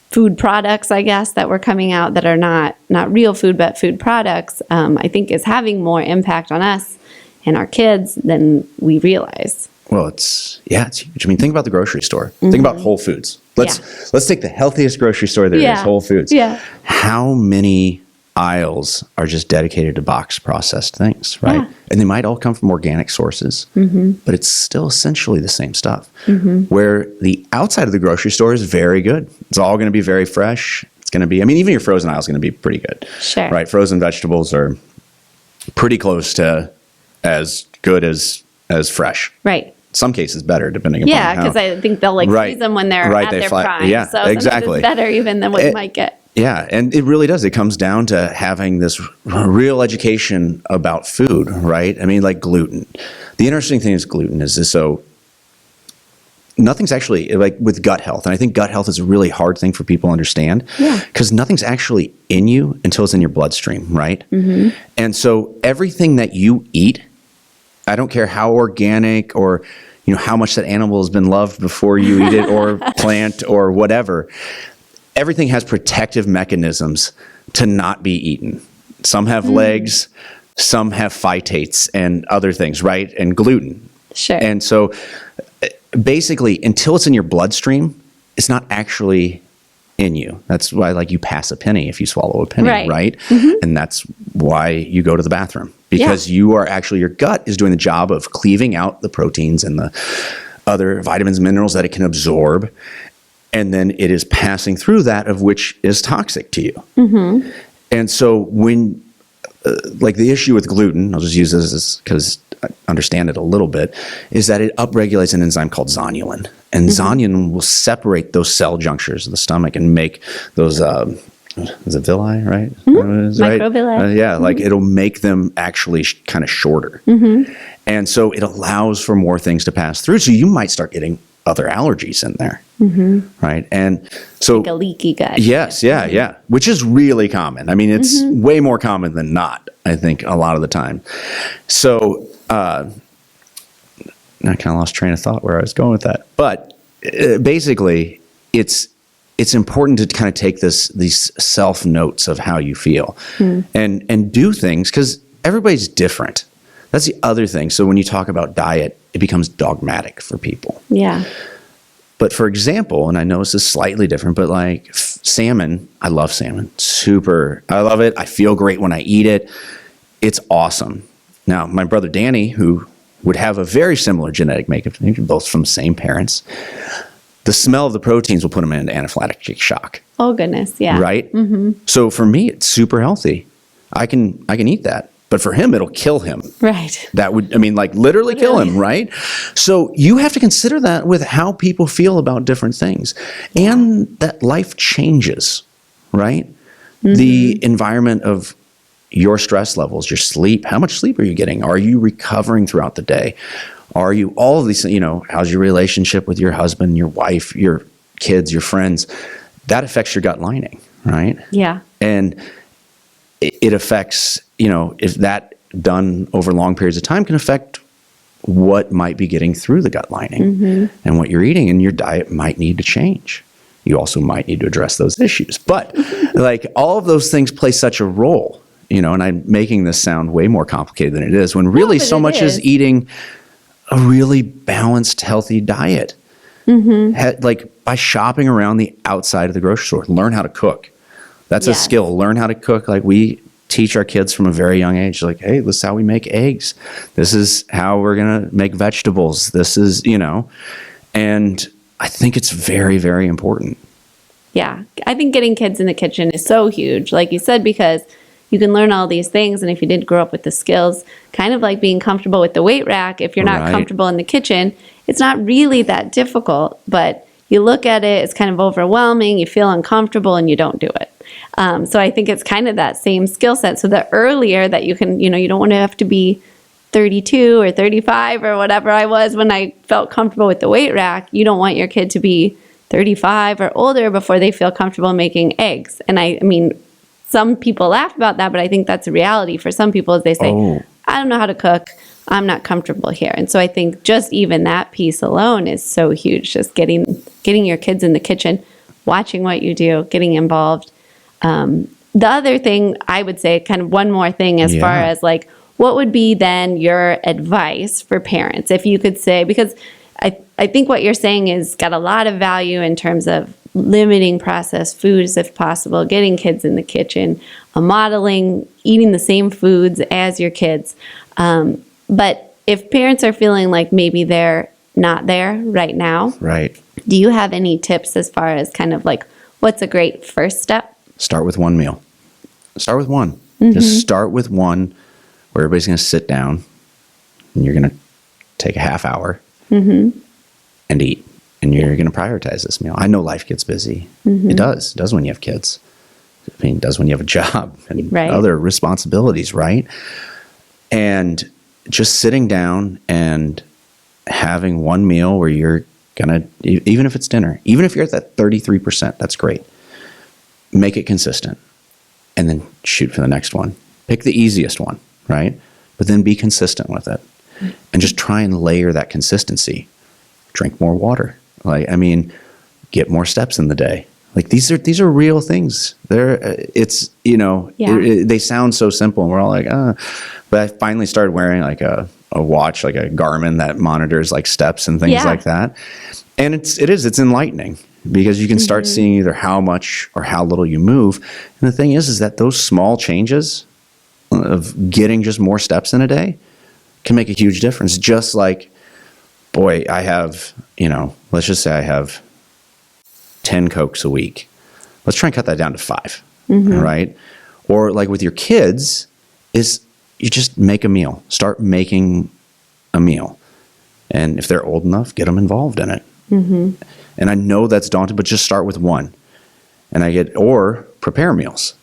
food products, I guess, that were coming out that are not real food, but food products, I think is having more impact on us and our kids than we realize. Well, it's huge. I mean, think about the grocery store. Think about Whole Foods. Let's take the healthiest grocery store there is, Whole Foods. Yeah. How many aisles are just dedicated to box processed things, right? Yeah. And they might all come from organic sources, but it's still essentially the same stuff. Where the outside of the grocery store is very good. It's all going to be very fresh. It's going to be, even your frozen aisle is going to be pretty good. Sure. Right? Frozen vegetables are pretty close to as good as fresh. Right. Some cases better, depending upon how. Because I think they'll freeze them when they're at their prime. Yeah, so exactly. It's better even than what you might get. Yeah, and it really does. It comes down to having this real education about food, right? I mean, like gluten. The interesting thing is gluten is so nothing's actually, like with gut health, and I think gut health is a really hard thing for people to understand because nothing's actually in you until it's in your bloodstream, right? And so everything that you eat, I don't care how organic or how much that animal has been loved before you eat it or plant or whatever, everything has protective mechanisms to not be eaten. Some have legs, some have phytates and other things, right? And gluten. Sure. And so basically, until it's in your bloodstream, it's not actually in you. That's why you pass a penny if you swallow a penny, right? And that's why you go to the bathroom. Because you are actually, your gut is doing the job of cleaving out the proteins and the other vitamins and minerals that it can absorb. And then it is passing through that of which is toxic to you. And so when, the issue with gluten, I'll just use this because I understand it a little bit, is that it upregulates an enzyme called zonulin. And zonulin will separate those cell junctures of the stomach and make those, is it villi, right? Microvilli. Like it'll make them actually kind of shorter. And so it allows for more things to pass through. So you might start getting other allergies in there, right? And so like a leaky gut. Yes, yeah, which is really common. I mean, it's way more common than not, I think, a lot of the time. So I kind of lost train of thought where I was going with that. But basically, it's important to kind of take these self notes of how you feel and do things, because everybody's different. That's the other thing. So when you talk about diet, it becomes dogmatic for people. Yeah. But for example, and I know this is slightly different, but like salmon, I love salmon. I love it. I feel great when I eat it. It's awesome. Now, my brother Danny, who would have a very similar genetic makeup, both from the same parents, the smell of the proteins will put him into anaphylactic shock. Oh, goodness. Yeah. Right? So for me, it's super healthy. I can eat that. But for him, it'll kill him. Right. That would, like literally kill him, right? So you have to consider that with how people feel about different things. And that life changes, right? The environment of your stress levels, your sleep, how much sleep are you getting? Are you recovering throughout the day? Are you, all of these, how's your relationship with your husband, your wife, your kids, your friends? That affects your gut lining, right? Yeah. And it affects, if that done over long periods of time can affect what might be getting through the gut lining and what you're eating, and your diet might need to change. You also might need to address those issues. But like all of those things play such a role, and I'm making this sound way more complicated than it is, when really so much is eating a really balanced, healthy diet. Like by shopping around the outside of the grocery store, learn how to cook. That's a skill. Learn how to cook. Like we teach our kids from a very young age, like, hey, this is how we make eggs. This is how we're going to make vegetables. This is, and I think it's very, very important. Yeah. I think getting kids in the kitchen is so huge, like you said, because you can learn all these things. And if you didn't grow up with the skills, kind of like being comfortable with the weight rack, if you're not comfortable in the kitchen, it's not really that difficult, but you look at it, it's kind of overwhelming, you feel uncomfortable, and you don't do it. So I think it's kind of that same skill set. So the earlier that you can, you don't want to have to be 32 or 35 or whatever I was when I felt comfortable with the weight rack. You don't want your kid to be 35 or older before they feel comfortable making eggs. And I mean, some people laugh about that, but I think that's a reality for some people, as they say, I don't know how to cook. I'm not comfortable here. And so I think just even that piece alone is so huge. Just getting your kids in the kitchen, watching what you do, getting involved. The other thing I would say, kind of one more thing as far as like, what would be then your advice for parents? If you could say, because I think what you're saying is got a lot of value in terms of limiting processed foods if possible, getting kids in the kitchen, modeling, eating the same foods as your kids. But if parents are feeling like maybe they're not there right now, do you have any tips as far as kind of like what's a great first step? Start with one meal. Start with one. Just start with one where everybody's going to sit down and you're going to take a half hour and eat. And you're going to prioritize this meal. I know life gets busy. It does. It does when you have kids. I mean, it does when you have a job and other responsibilities, right? And just sitting down and having one meal where you're going to, even if it's dinner, even if you're at that 33%, that's great. Make it consistent and then shoot for the next one. Pick the easiest one, right? But then be consistent with it and just try and layer that consistency. Drink more water. Get more steps in the day. Like these are real things. They sound so simple and we're all like, but I finally started wearing like a watch, like a Garmin that monitors like steps and things like that. And it's enlightening because you can start seeing either how much or how little you move. And the thing is that those small changes of getting just more steps in a day can make a huge difference. Just like, boy, I have, let's just say I have 10 Cokes a week. Let's try and cut that down to 5, right? Or like with your kids is you just make a meal. Start making a meal. And if they're old enough, get them involved in it. And I know that's daunting, but just start with one. And or prepare meals.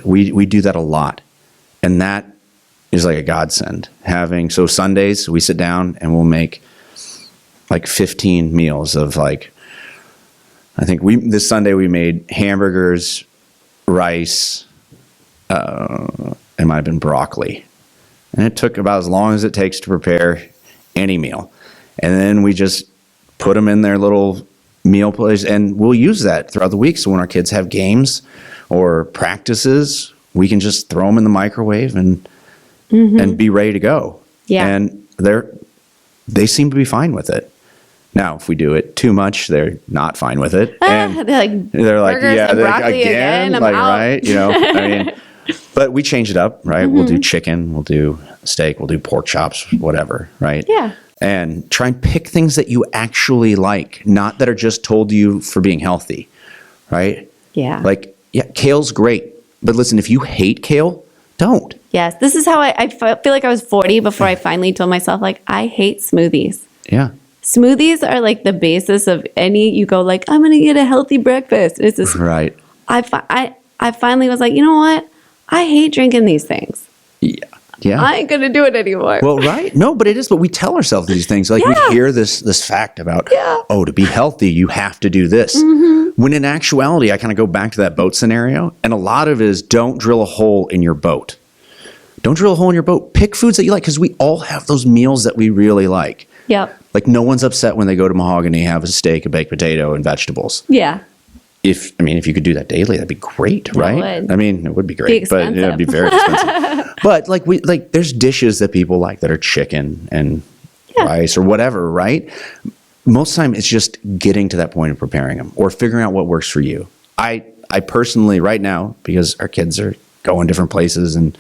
We do that a lot. And that is like a godsend. So Sundays, we sit down and we'll make like 15 meals of like, I think this Sunday we made hamburgers, rice, it might have been broccoli. And it took about as long as it takes to prepare any meal. And then we just put them in their little meal place, and we'll use that throughout the week. So when our kids have games or practices, we can just throw them in the microwave and be ready to go. Yeah. And they seem to be fine with it. Now, if we do it too much, they're not fine with it. And they're like, yeah, and broccoli again, I'm out. Right, but we change it up, right? We'll do chicken, we'll do steak, we'll do pork chops, whatever, right? Yeah. And try and pick things that you actually like, not that are just told to you for being healthy, right? Yeah. Like, kale's great, but listen, if you hate kale, don't. Yes, this is how I feel like I was 40 before I finally told myself, like, I hate smoothies. Yeah. Smoothies are like the basis of you go like, I'm going to get a healthy breakfast. It's just, right. I finally was like, you know what? I hate drinking these things. Yeah. I ain't going to do it anymore. Well, right. No, but it is. But we tell ourselves these things. Like we hear this fact about, to be healthy, you have to do this. When in actuality, I kind of go back to that boat scenario. And a lot of it is don't drill a hole in your boat. Don't drill a hole in your boat. Pick foods that you like, because we all have those meals that we really like. Yep. Like no one's upset when they go to Mahogany, have a steak, a baked potato, and vegetables. Yeah. If you could do that daily, that'd be great, right? Would. It would be great, but it'd be very expensive. But there's dishes that people like that are chicken and rice or whatever, right? Most of the time, it's just getting to that point of preparing them or figuring out what works for you. I personally, right now, because our kids are going different places and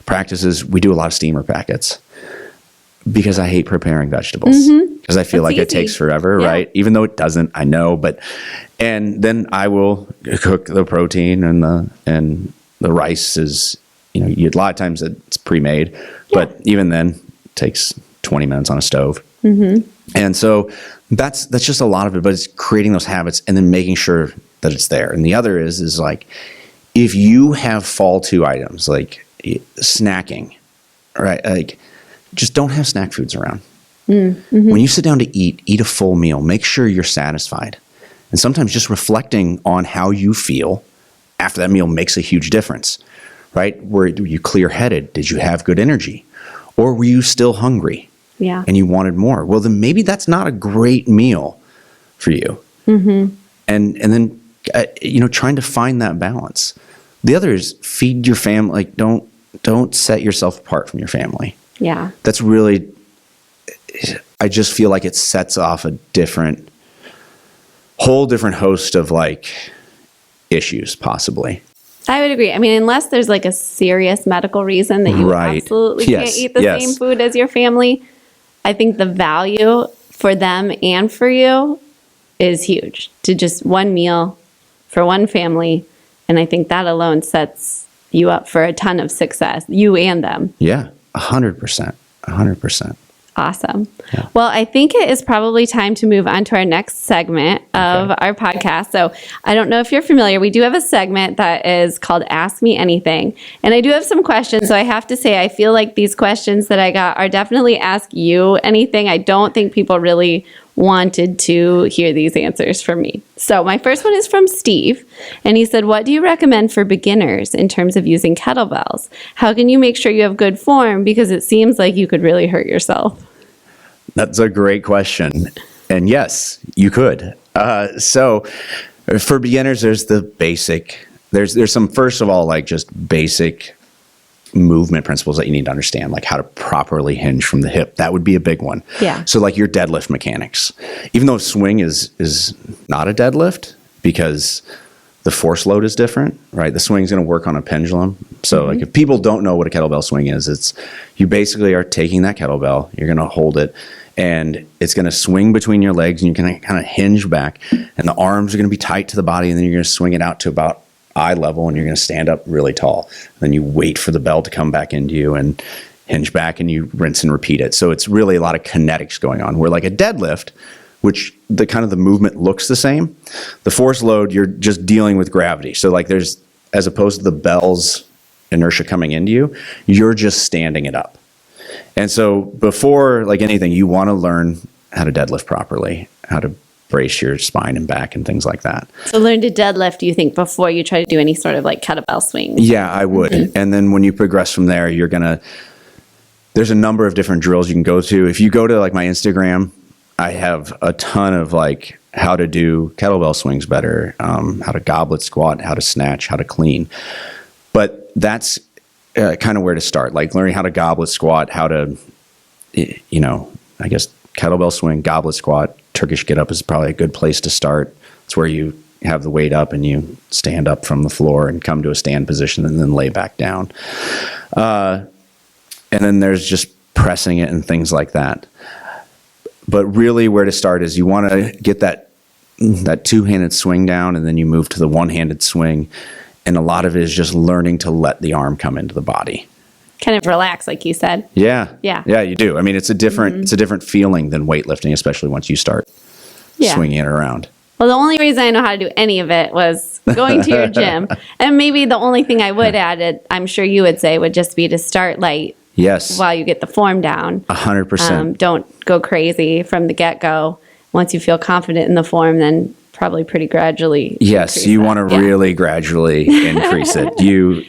practices, we do a lot of steamer packets. Because I hate preparing vegetables. Because I feel it takes forever, right? Even though it doesn't, I know. And then I will cook the protein and the rice is, a lot of times it's pre-made. But even then, it takes 20 minutes on a stove. And so that's just a lot of it. But it's creating those habits and then making sure that it's there. And the other is like, if you have fall 2 items, like snacking, right? Like, just don't have snack foods around. When you sit down to eat a full meal. Make sure you're satisfied. And sometimes just reflecting on how you feel after that meal makes a huge difference, right? Were you clear-headed? Did you have good energy? Or were you still hungry? Yeah. And you wanted more? Well, then maybe that's not a great meal for you. And then, trying to find that balance. The other is feed your family. Like, don't set yourself apart from your family. Yeah. That's really, I just feel like it sets off a whole different host of issues possibly. I would agree. Unless there's a serious medical reason that you absolutely can't eat the same food as your family, I think the value for them and for you is huge to just one meal for one family. And I think that alone sets you up for a ton of success, you and them. Yeah. 100%. 100%. Awesome. Yeah. Well, I think it is probably time to move on to our next segment of our podcast. So I don't know if you're familiar. We do have a segment that is called Ask Me Anything. And I do have some questions. So I have to say, I feel like these questions that I got are definitely Ask You Anything. I don't think people really wanted to hear these answers from me. So my first one is from Steve. And he said, what do you recommend for beginners in terms of using kettlebells? How can you make sure you have good form? Because it seems like you could really hurt yourself. That's a great question. And yes, you could. So for beginners, there's the basic, there's some, first of all, just basic movement principles that you need to understand, like how to properly hinge from the hip. That would be a big one. Yeah. So your deadlift mechanics, even though swing is not a deadlift because the force load is different, right? The swing's going to work on a pendulum. So if people don't know what a kettlebell swing is, it's you basically are taking that kettlebell, you're going to hold it, and it's going to swing between your legs, and you're going to kind of hinge back, and the arms are going to be tight to the body, and then you're going to swing it out to about eye level, and you're going to stand up really tall. Then you wait for the bell to come back into you and hinge back, and you rinse and repeat it. So it's really a lot of kinetics going on. Where a deadlift, which the kind of the movement looks the same. The force load, you're just dealing with gravity. So like there's, as opposed to the bell's inertia coming into you, you're just standing it up. And so before like anything, you want to learn how to deadlift properly, how to brace your spine and back and things like that. So learn to deadlift, do you think, before you try to do any sort of like kettlebell swings? Yeah, I would. And then when you progress from there, there's a number of different drills you can go to. If you go to like my Instagram, I have a ton of like how to do kettlebell swings better, how to goblet squat, how to snatch, how to clean. But that's kind of where to start, like learning how to goblet squat, how to, I guess kettlebell swing, goblet squat, Turkish get up is probably a good place to start. It's where you have the weight up and you stand up from the floor and come to a stand position and then lay back down. And then there's just pressing it and things like that. But really where to start is you want to get that two-handed swing down, and then you move to the one-handed swing. And a lot of it is just learning to let the arm come into the body. Kind of relax, like you said. Yeah. Yeah. Yeah, you do. I mean, it's a different feeling than weightlifting, especially once you start swinging it around. Well, the only reason I know how to do any of it was going to your gym. And maybe the only thing I would add, I'm sure you would say, would just be to start light. Yes. While you get the form down. 100%. Don't go crazy from the get-go. Once you feel confident in the form, then probably pretty gradually. Yes, you want to really gradually increase it. You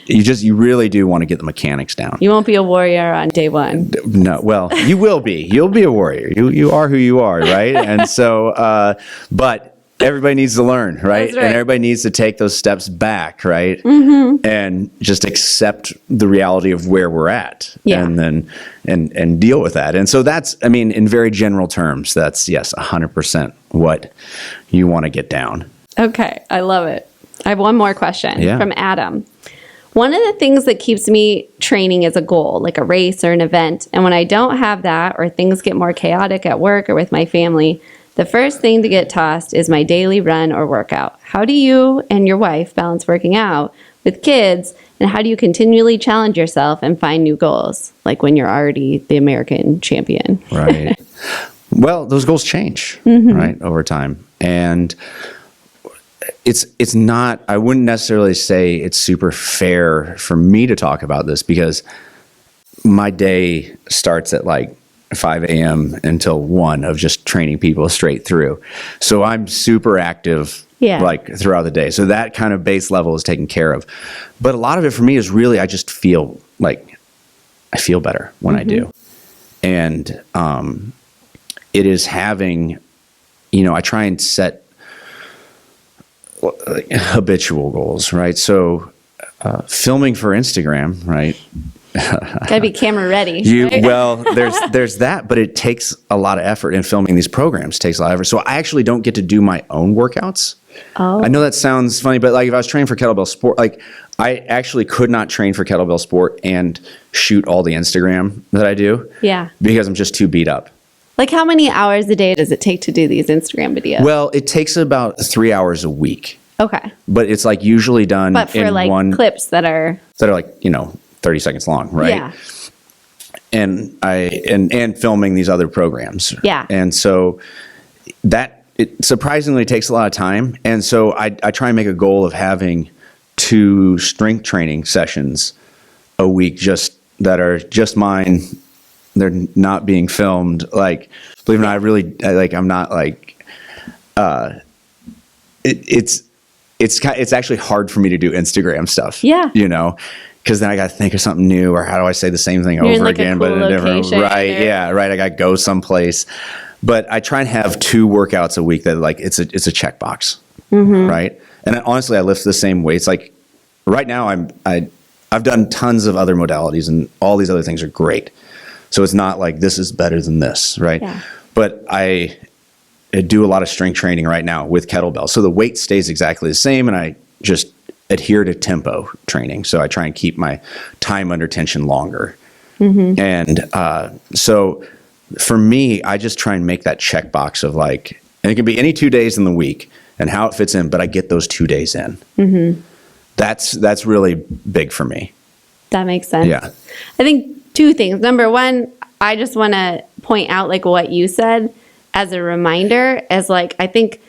really do want to get the mechanics down. You won't be a warrior on day one. No, well, you will be. You'll be a warrior. You are who you are, right? And so, but everybody needs to learn, right? That's right. And everybody needs to take those steps back, right? And just accept the reality of where we're at, and then and deal with that. And so that's, I mean, in very general terms, that's 100% what you want to get down. Okay, I love it. I have one more question from Adam. One of the things that keeps me training is a goal, like a race or an event. And when I don't have that, or things get more chaotic at work or with my family, the first thing to get tossed is my daily run or workout. How do you and your wife balance working out with kids, and how do you continually challenge yourself and find new goals, like when you're already the American champion? Right. Well, those goals change, right, over time. And it's not, I wouldn't necessarily say it's super fair for me to talk about this, because my day starts at like 5 a.m. until 1 of just training people straight through. So I'm super active like throughout the day. So that kind of base level is taken care of. But a lot of it for me is really, I just feel like I feel better when I do. And it is having, I try and set habitual goals, right? So filming for Instagram, right? Gotta be camera ready. Right? Well, there's that, but it takes a lot of effort, and filming these programs takes a lot of effort. So I actually don't get to do my own workouts. Oh. I know that sounds funny, but like if I was training for Kettlebell Sport, like I actually could not train for Kettlebell Sport and shoot all the Instagram that I do. Yeah. Because I'm just too beat up. Like how many hours a day does it take to do these Instagram videos? Well, it takes about 3 hours a week. Okay. But it's like usually done but for in like one clips that are like, 30 seconds long, right? Yeah. And and filming these other programs. Yeah. And so it surprisingly takes a lot of time. And so I try and make a goal of having 2 strength training sessions a week that are just mine. They're not being filmed. Like, believe it or not, I'm not like, it's actually hard for me to do Instagram stuff. Yeah. Because then I got to think of something new, or how do I say the same thing over again, but in a different, right? Yeah, right. I got to go someplace, but I try and have 2 workouts a week that like it's a checkbox, right? And honestly, I lift the same weights. Like right now, I've done tons of other modalities, and all these other things are great. So it's not like this is better than this, right? Yeah. But I do a lot of strength training right now with kettlebells. So the weight stays exactly the same, and I just adhere to tempo training. So I try and keep my time under tension longer. And so for me, I just try and make that checkbox of like, and it can be any 2 days in the week and how it fits in, but I get those 2 days in. That's really big for me. That makes sense. Yeah. I think 2 things. Number one, I just want to point out like what you said. as a reminder, as like, I think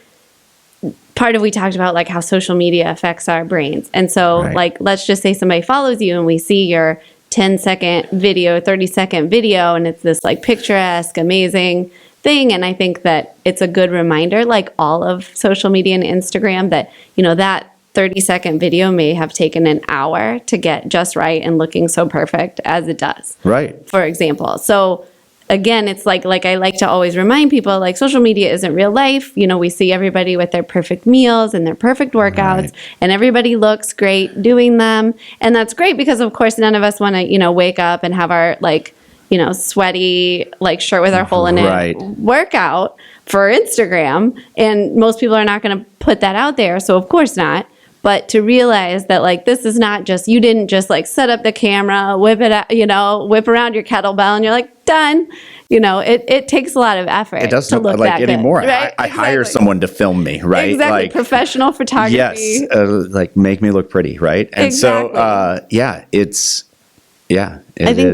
we talked about like how social media affects our brains. And so like, let's just say somebody follows you and we see your 10-second video, 30-second video, and it's this like picturesque, amazing thing. And I think that it's a good reminder, like all of social media and Instagram, that, you know, that 30-second video may have taken an hour to get just right and looking so perfect as it does. Right. For example. So again, it's like I like to always remind people, like, social media isn't real life. You know, we see everybody with their perfect meals and their perfect workouts, and everybody looks great doing them. And that's great because, of course, none of us want to, you know, wake up and have our, like, you know, sweaty, like, shirt with our hole in it workout for Instagram. And most people are not going to put that out there. So, of course not. But to realize that, like, this is not just, you didn't just like set up the camera, whip it out, you know, whip around your kettlebell and you're like, done. You know, it takes a lot of effort. It does to look like that anymore. Good, right? I hire someone to film me, right? Exactly. Like, professional photography. Yes. Like, make me look pretty, right? And so, I think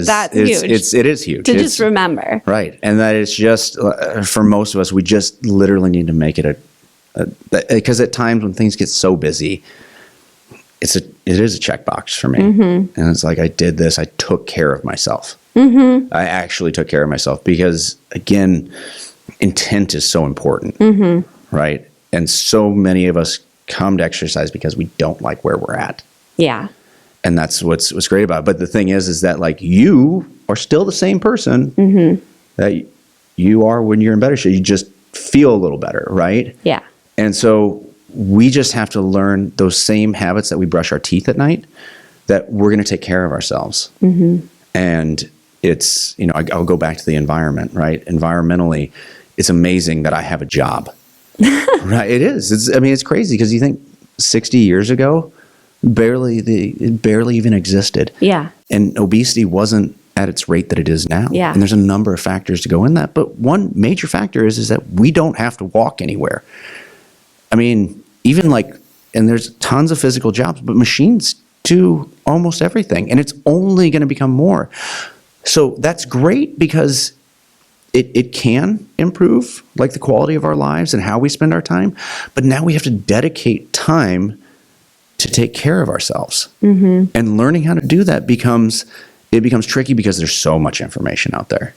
that's huge. It is huge. To just remember. Right. And that it's just, for most of us, we just literally need to make it because at times when things get so busy, it is a checkbox for me. And it's like, I did this, I took care of myself. I actually took care of myself because, again, intent is so important, right? And so many of us come to exercise because we don't like where we're at. Yeah. And that's what's great about it. But the thing is that, like, you are still the same person that you are when you're in better shape. You just feel a little better, right? Yeah. And so we just have to learn those same habits that we brush our teeth at night, that we're going to take care of ourselves. And it's, you know, I'll go back to the environment, right? Environmentally, it's amazing that I have a job, right? It is. It's crazy because you think 60 years ago, it barely even existed. Yeah. And obesity wasn't at its rate that it is now. Yeah. And there's a number of factors to go in that. But one major factor is that we don't have to walk anywhere. I mean, even like, and there's tons of physical jobs, but machines do almost everything. And it's only going to become more. So that's great because it can improve, like, the quality of our lives and how we spend our time. But now we have to dedicate time to take care of ourselves. And learning how to do that becomes tricky because there's so much information out there.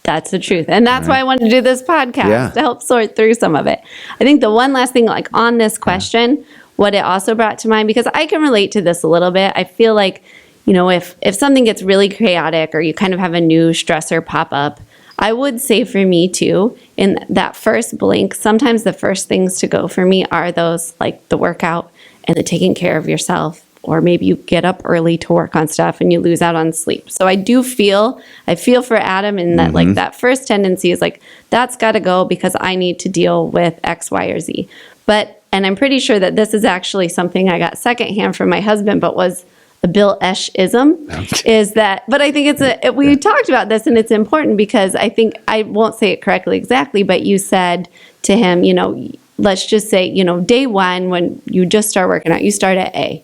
That's the truth. And that's why I wanted to do this podcast, to help sort through some of it. I think the one last thing, like, on this question, what it also brought to mind, because I can relate to this a little bit. I feel like, you know, if something gets really chaotic or you kind of have a new stressor pop up, I would say for me too, in that first blink, sometimes the first things to go for me are those, like, the workout and the taking care of yourself. Or maybe you get up early to work on stuff and you lose out on sleep. So I feel for Adam in that, like, that first tendency is like, that's got to go because I need to deal with X, Y, or Z. And I'm pretty sure that this is actually something I got secondhand from my husband, but was a Bill Esch-ism, is that, but I think we talked about this and it's important because I think, I won't say it correctly exactly, but you said to him, you know, let's just say, you know, day one, when you just start working out, you start at A.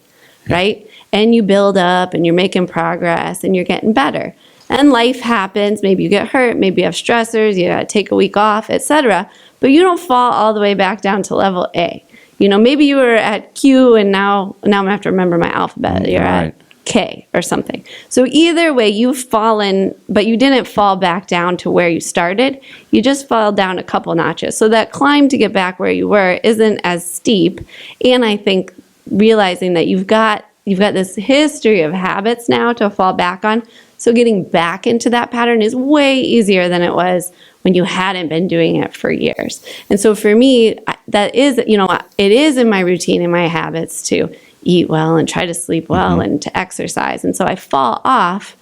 Right? And you build up and you're making progress and you're getting better. And life happens. Maybe you get hurt. Maybe you have stressors. You got to take a week off, etc. But you don't fall all the way back down to level A. You know, maybe you were at Q and now I'm going to have to remember my alphabet. You're at K or something. So either way, you've fallen, but you didn't fall back down to where you started. You just fell down a couple notches. So that climb to get back where you were isn't as steep. And I think realizing that you've got this history of habits now to fall back on. So getting back into that pattern is way easier than it was when you hadn't been doing it for years. And so for me, that is, you know, it is in my routine, in my habits to eat well and try to sleep well and to exercise. And so I fall off,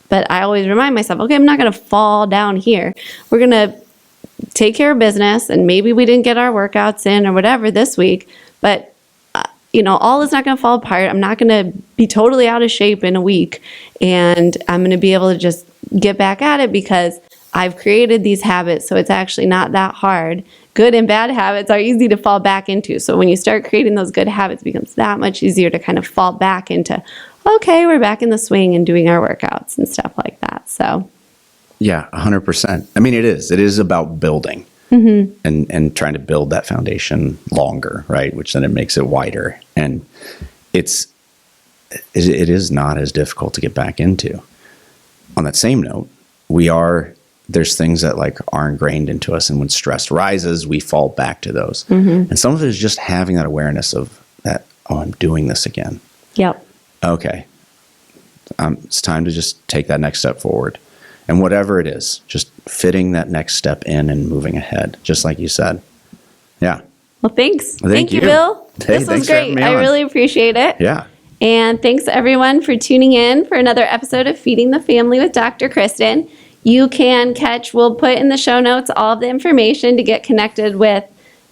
but I always remind myself, okay, I'm not going to fall down here. We're going to take care of business, and maybe we didn't get our workouts in or whatever this week, but you know, all is not going to fall apart. I'm not going to be totally out of shape in a week, and I'm going to be able to just get back at it because I've created these habits. So it's actually not that hard. Good and bad habits are easy to fall back into. So when you start creating those good habits, it becomes that much easier to kind of fall back into, okay, we're back in the swing and doing our workouts and stuff like that. So Yeah, 100%. I mean, it is about building and trying to build that foundation longer, right? Which then it makes it wider. And it is not as difficult to get back into. On that same note, there's things that like are ingrained into us. And when stress rises, we fall back to those. And some of it is just having that awareness of that, oh, I'm doing this again. Yep. Okay. It's time to just take that next step forward. And whatever it is, just fitting that next step in and moving ahead, just like you said. Yeah. Well, thanks. Well, thank you, Bill. Hey, this was great. I really appreciate it. Yeah. And thanks everyone for tuning in for another episode of Feeding the Family with Dr. Kristin. You can we'll put in the show notes all of the information to get connected with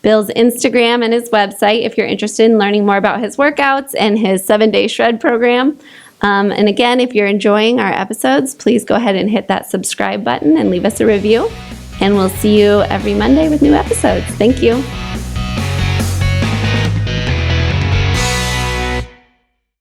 Bill's Instagram and his website if you're interested in learning more about his workouts and his 7-day shred program. And again, if you're enjoying our episodes, please go ahead and hit that subscribe button and leave us a review. And we'll see you every Monday with new episodes. Thank you.